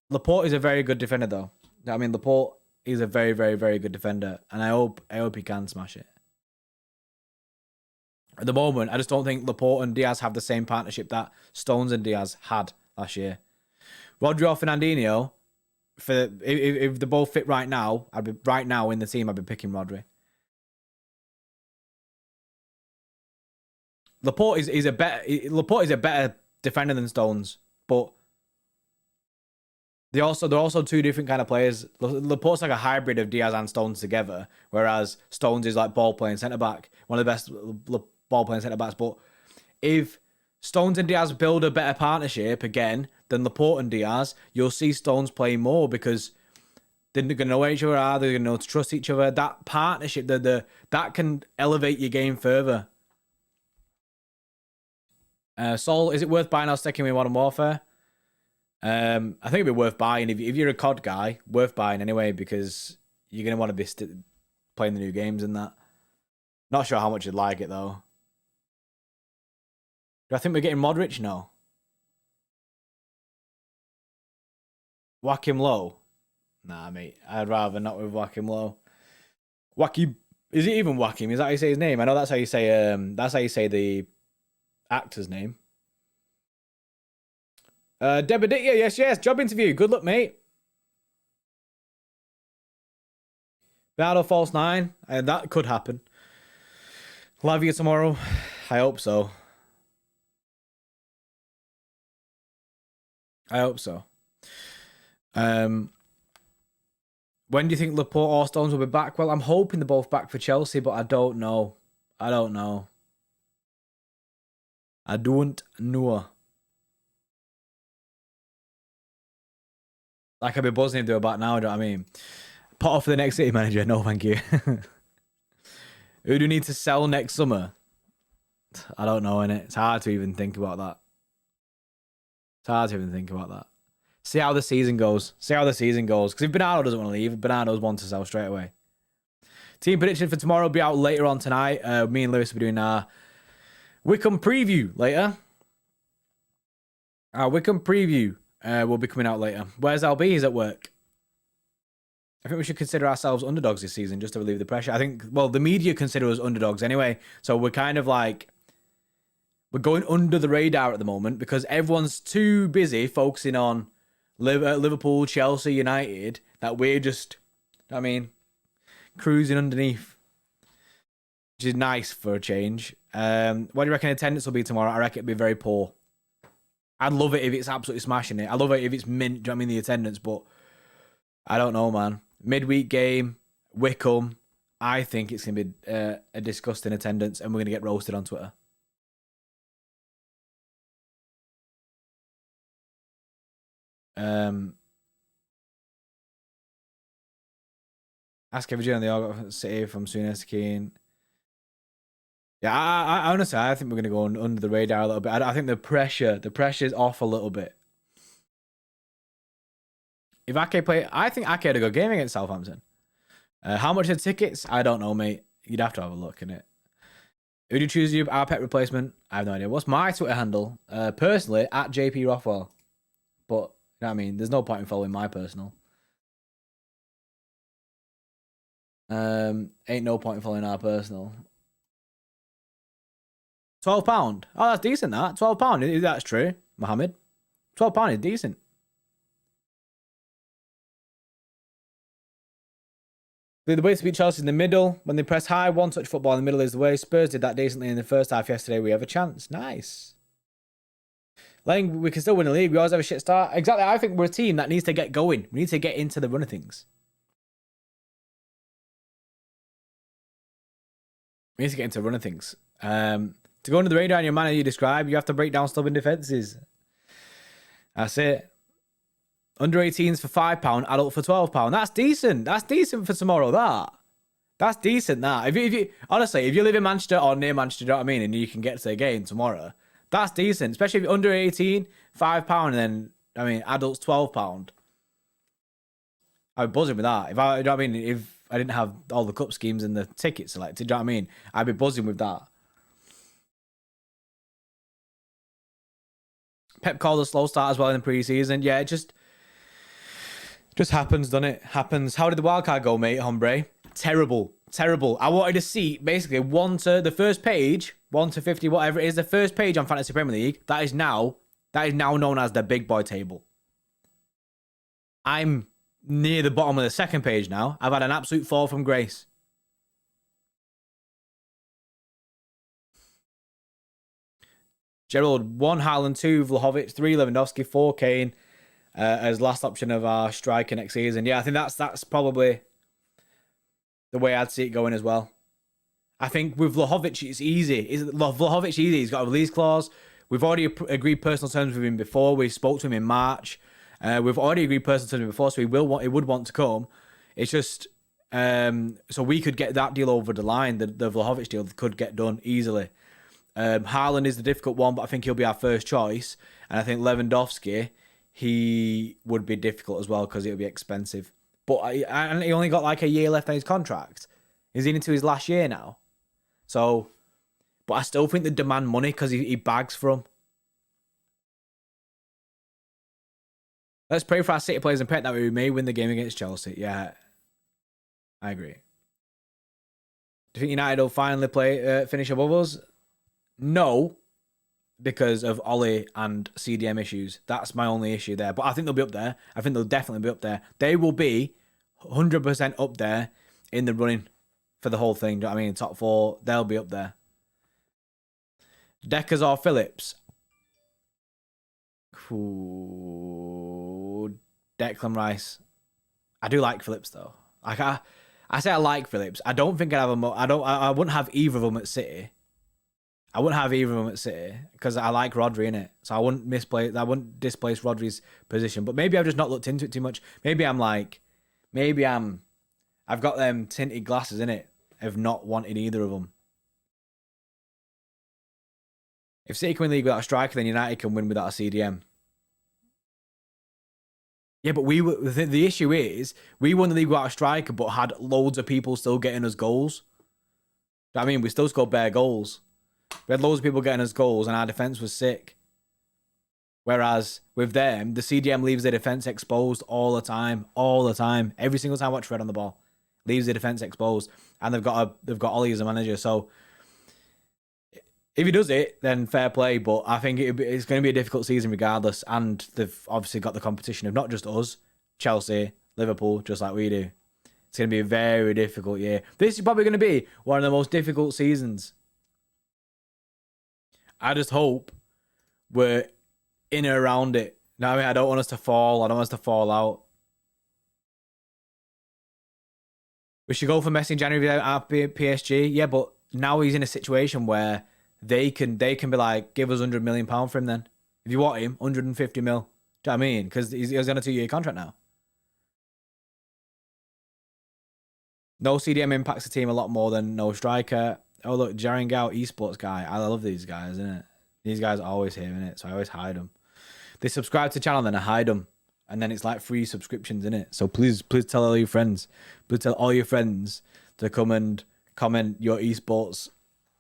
Laporte is a very good defender, though. I mean, Laporte is a very, very, very good defender, and I hope he can smash it. At the moment, I just don't think Laporte and Diaz have the same partnership that Stones and Diaz had last year. Rodri or Fernandinho, if they're both fit right now, I'd be right now in the team. I'd be picking Rodri. Laporte is a better defender than Stones, but they're also two different kind of players. Laporte's like a hybrid of Diaz and Stones together, whereas Stones is like ball playing centre back, one of the best ball playing centre backs. But if Stones and Diaz build a better partnership again than Laporte and Diaz, you'll see Stones playing more because they're going to know each other, they're going to know to trust each other. That partnership, that can elevate your game further. Sol, is it worth buying or sticking with Modern Warfare? I think it'd be worth buying. If you're a COD guy, worth buying anyway, because you're going to want to be playing the new games and that. Not sure how much you'd like it, though. Do I think we're getting Modric? No. Whack him low? Nah, mate. I'd rather not with whack him low. Wacky. Is it even whack him? Is that how you say his name? I know that's how you say the actor's name. Debaditya, yes. Job interview. Good luck, mate. Bernardo false 9. That could happen. Lavia tomorrow. I hope so. When do you think Laporte or Stones will be back? Well, I'm hoping they're both back for Chelsea, but I don't know. I don't know. Like, I'd be buzzing if they were back now, do you know what I mean? Pot off for the next City manager. No, thank you. Who do you need to sell next summer? I don't know, innit? It's hard to even think about that. See how the season goes. Because if Bernardo doesn't want to leave, Bernardo's one to sell straight away. Team prediction for tomorrow will be out later on tonight. Me and Lewis will be doing our Wickham preview later. Our Wickham preview will be coming out later. Where's LB? He's at work. I think we should consider ourselves underdogs this season just to relieve the pressure. I think, well, the media consider us underdogs anyway. So we're kind of like, we're going under the radar at the moment because everyone's too busy focusing on Liverpool, Chelsea, United, that we're just, I mean, cruising underneath, which is nice for a change. What do you reckon attendance will be tomorrow? I reckon it'll be very poor. I'd love it if it's absolutely smashing it. I love it if it's mint, do you know what I mean, the attendance, but I don't know, man. Midweek game, Wickham, I think it's going to be a disgusting attendance and we're going to get roasted on Twitter. Ask every on the Argo City from Soonest Keen. Yeah, I honestly, I think we're going to go under the radar a little bit. I think the pressure's off a little bit. If Ake play, I think Ake had a good game against Southampton. How much are tickets? I don't know, mate. You'd have to have a look in it. Who do you choose our pet replacement? I have no idea. What's my Twitter handle? Personally, at JP Rothwell. But, you know what I mean? There's no point in following my personal. Ain't no point in following our personal. £12. Oh, that's decent, that. £12. That's true, Mohammed. £12 is decent. The way to beat Chelsea in the middle. When they press high, one touch football in the middle is the way. Spurs did that decently in the first half yesterday. We have a chance. Nice. Lang, we can still win the league. We always have a shit start. Exactly. I think we're a team that needs to get going. We need to get into the run of things. We need to get into the run of things. To go under the radar in your manner you describe, you have to break down stubborn defenses. That's it. Under 18s for £5, adult for £12. That's decent. That's decent for tomorrow, That's decent, that. If you honestly, if you live in Manchester or near Manchester, you know what I mean, and you can get to the game tomorrow, that's decent. Especially if you're under 18, £5, and then, I mean, adults £12. I'd be buzzing with that. If I, you know what I mean, if I didn't have all the cup schemes and the tickets selected, you know what I mean, I'd be buzzing with that. Pep called a slow start as well in the pre-season. Yeah, it just happens, doesn't it? Happens. How did the wildcard go, mate, Hombre? Terrible. I wanted to see basically the first page, 1 to 50, whatever it is, the first page on Fantasy Premier League, that is now known as the big boy table. I'm near the bottom of the second page now. I've had an absolute fall from grace. Gerald, 1 Haaland, 2 Vlahovic, 3 Lewandowski, 4 Kane as last option of our striker next season. Yeah, I think that's probably the way I'd see it going as well. I think with Vlahovic, it's easy. Vlahovic easy? He's got a release clause. We've already agreed personal terms with him before. We spoke to him in March. We've already agreed personal terms before, so he would want to come. It's just so we could get that deal over the line. The Vlahovic deal could get done easily. Haaland is the difficult one, but I think he'll be our first choice. And I think Lewandowski, he would be difficult as well because it'll be expensive. But and he only got like a year left on his contract. He's into his last year now. So, but I still think they demand money because he bags for them. Let's pray for our City players and pet that we may win the game against Chelsea. Yeah, I agree. Do you think United will finally finish above us? No, because of Ollie and CDM issues. That's my only issue there. But I think they'll be up there. I think they'll definitely be up there. They will be 100% up there in the running for the whole thing. Do you know what I mean? Top 4, they'll be up there. Deckers or Phillips? Ooh, Declan Rice. I do like Phillips though. Like I say I like Phillips. I don't think I'd have I wouldn't have either of them at City. I wouldn't have either of them at City because I like Rodri in it. So I wouldn't displace Rodri's position. But maybe I've just not looked into it too much. Maybe I've got them tinted glasses in it of not wanting either of them. If City can win the league without a striker, then United can win without a CDM. Yeah, but the issue is we won the league without a striker, but had loads of people still getting us goals. Do you know what I mean? We still scored bare goals. We had loads of people getting us goals, and our defense was sick. Whereas with them, the CDM leaves their defense exposed all the time. Every single time I watch Fred on the ball, leaves the defense exposed, and they've got Ollie as a manager. So if he does it, then fair play. But I think it's going to be a difficult season regardless. And they've obviously got the competition of not just us, Chelsea, Liverpool, just like we do. It's going to be a very difficult year. This is probably going to be one of the most difficult seasons. I just hope we're in and around it. You know what I mean? I don't want us to fall. I don't want us to fall out. We should go for Messi in January at PSG. Yeah, but now he's in a situation where they can be like, give us £100 million for him then. If you want him, 150 mil. Do you know what I mean? Because he's on a 2-year contract now. No CDM impacts the team a lot more than no striker. Oh, look, Jaren Gao, esports guy. I love these guys, innit? These guys are always here, innit? So I always hide them. They subscribe to the channel, then I hide them. And then it's like free subscriptions, innit? So please tell all your friends. Please tell all your friends to come and comment your esports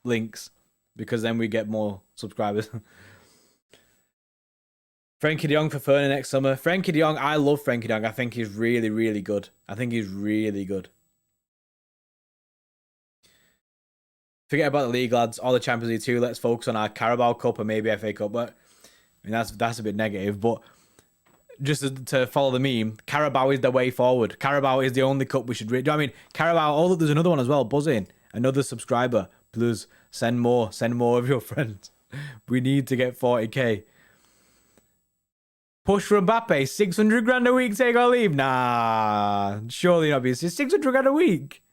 links. Because then we get more subscribers. Frankie de Jong for Ferner next summer. Frankie de Jong, I love Frankie de Jong. I think he's really, really good. Forget about the league, lads. All the Champions League too. Let's focus on our Carabao Cup and maybe FA Cup. But I mean, that's a bit negative. But just to follow the meme, Carabao is the way forward. Carabao is the only cup we should read. I mean, Carabao. Oh, look, there's another one as well. Buzzing. Another subscriber. Please send more of your friends. We need to get 40k. Push for Mbappe. 600 grand a week. Take or leave. Nah, surely not. It's 600 grand a week.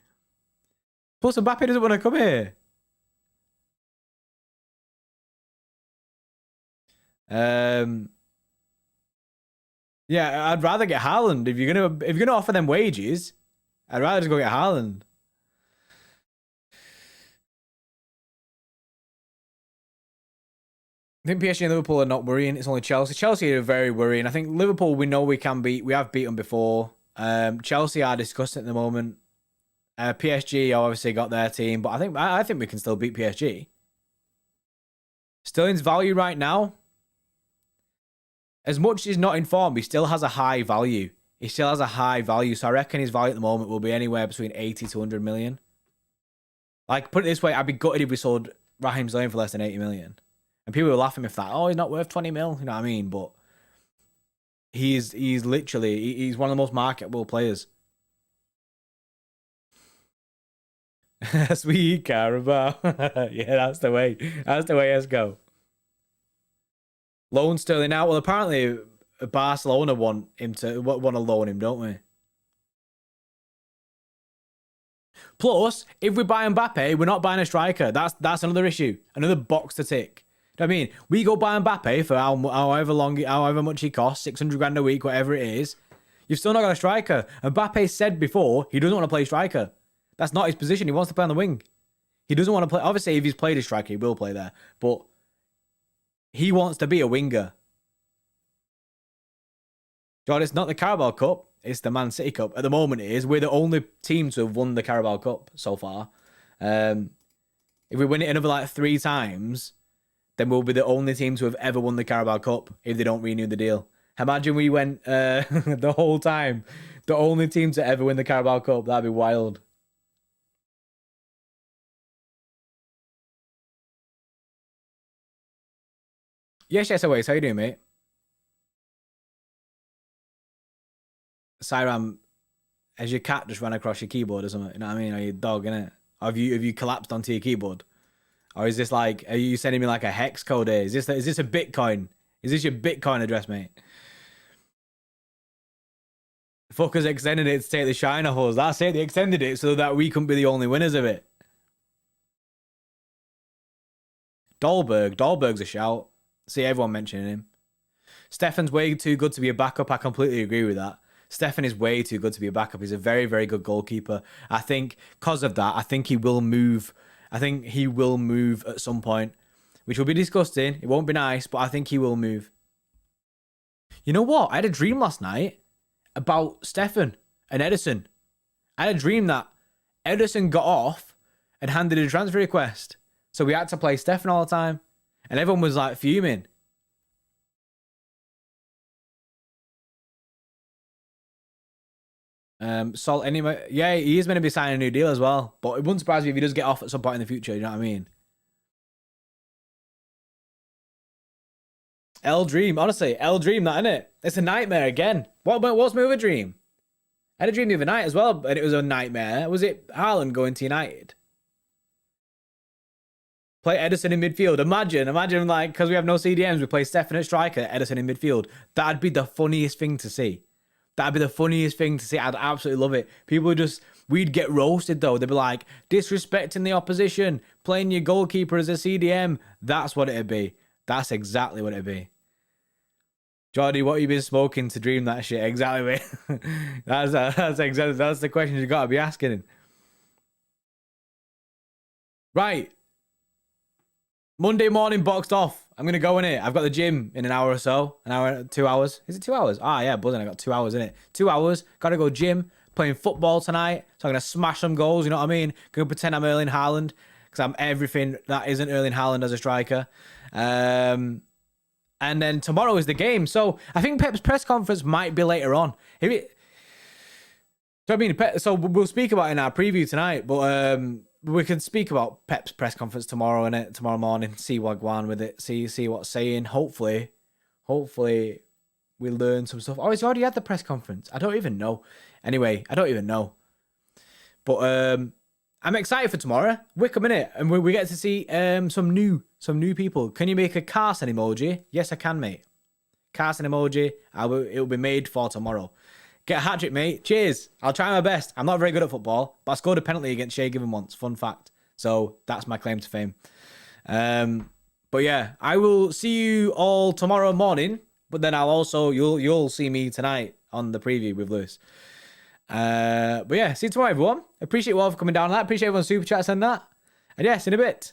Plus, Mbappe doesn't want to come here. Yeah, I'd rather get Haaland if you're gonna offer them wages. I'd rather just go get Haaland. I think PSG and Liverpool are not worrying. It's only Chelsea. Chelsea are very worrying. I think Liverpool, we know we can beat. We have beaten before. Chelsea are discussing at the moment. PSG obviously got their team, but I think we can still beat PSG. Sterling's value right now, as much as he's not in form, he still has a high value. He still has a high value, so I reckon his value at the moment will be anywhere between 80 to 100 million. Like, put it this way, I'd be gutted if we sold Raheem Sterling for less than 80 million. And people were laughing if that, oh, he's not worth 20 mil, you know what I mean? But he's literally, he's one of the most marketable players. Sweet Carabao. Yeah, that's the way. That's the way. Let's go. Loan Sterling out. Well, apparently Barcelona want to loan him, don't we? Plus, if we buy Mbappe, we're not buying a striker. That's another issue. Another box to tick. You know what I mean? We go buy Mbappe for however much he costs, 600 grand a week, whatever it is. You've still not got a striker. Mbappe said before he doesn't want to play striker. That's not his position. He wants to play on the wing. He doesn't want to play. Obviously, if he's played a striker, he will play there. But he wants to be a winger. God, it's not the Carabao Cup. It's the Man City Cup. At the moment, it is. We're the only team to have won the Carabao Cup so far. If we win it another like 3 times, then we'll be the only team to have ever won the Carabao Cup if they don't renew the deal. Imagine we went the whole time. The only team to ever win the Carabao Cup. That'd be wild. Yes, always. How you doing, mate? Siram, has your cat just run across your keyboard or something? You know what I mean? Or your dog, innit? Or have you collapsed onto your keyboard? Or is this like, are you sending me like a hex code here? Is this a Bitcoin? Is this your Bitcoin address, mate? Fuckers extended it to take the Shiner holes. That's it. They extended it so that we couldn't be the only winners of it. Dahlberg's a shout. See everyone mentioning him. Stefan's way too good to be a backup. I completely agree with that. Stefan is way too good to be a backup. He's a very, very good goalkeeper. I think because of that, I think he will move. I think he will move at some point, which will be disgusting. It won't be nice, but I think he will move. You know what? I had a dream last night about Stefan and Edison. I had a dream that Edison got off and handed a transfer request. So we had to play Stefan all the time. And everyone was like fuming. Salt anyway. Yeah, he is meant to be signing a new deal as well. But it wouldn't surprise me if he does get off at some point in the future. You know what I mean? L Dream, honestly, L Dream, that innit? It's a nightmare again. What's my other dream? I had a dream the other night as well, and it was a nightmare. Was it Haaland going to United? Play Edison in midfield. Imagine like, because we have no CDMs, we play Stefan at striker, Edison in midfield. That'd be the funniest thing to see. That'd be the funniest thing to see. I'd absolutely love it. People we'd get roasted though. They'd be like, disrespecting the opposition, playing your goalkeeper as a CDM. That's what it'd be. That's exactly what it'd be. Jordy, what have you been smoking to dream that shit? Exactly, mate. That's the question you gotta be asking. Right. Monday morning boxed off. I'm going to go in it. I've got the gym in an hour or so. 2 hours. Is it 2 hours? Ah, yeah, buzzing. I got 2 hours in it. 2 hours. Got to go gym. Playing football tonight. So I'm going to smash some goals. You know what I mean? Going to pretend I'm Erling Haaland. Because I'm everything that isn't Erling Haaland as a striker. And then tomorrow is the game. So I think Pep's press conference might be later on. So we'll speak about it in our preview tonight. But we can speak about Pep's press conference tomorrow and tomorrow morning. See what going on with it. See what's saying. Hopefully we learn some stuff. Oh, he's already had the press conference. I don't even know. Anyway, I don't even know. But I'm excited for tomorrow. Wickham, innit? And we get to see some new people. Can you make a Carson emoji? Yes, I can, mate. Carson emoji. It will be made for tomorrow. Get a hat trick, mate. Cheers. I'll try my best. I'm not very good at football, but I scored a penalty against Shea Given once. Fun fact. So that's my claim to fame. But yeah, I will see you all tomorrow morning. But then you'll see me tonight on the preview with Lewis. But yeah, see you tomorrow, everyone. Appreciate you all for coming down. Appreciate everyone's super chats and that. And yes, in a bit.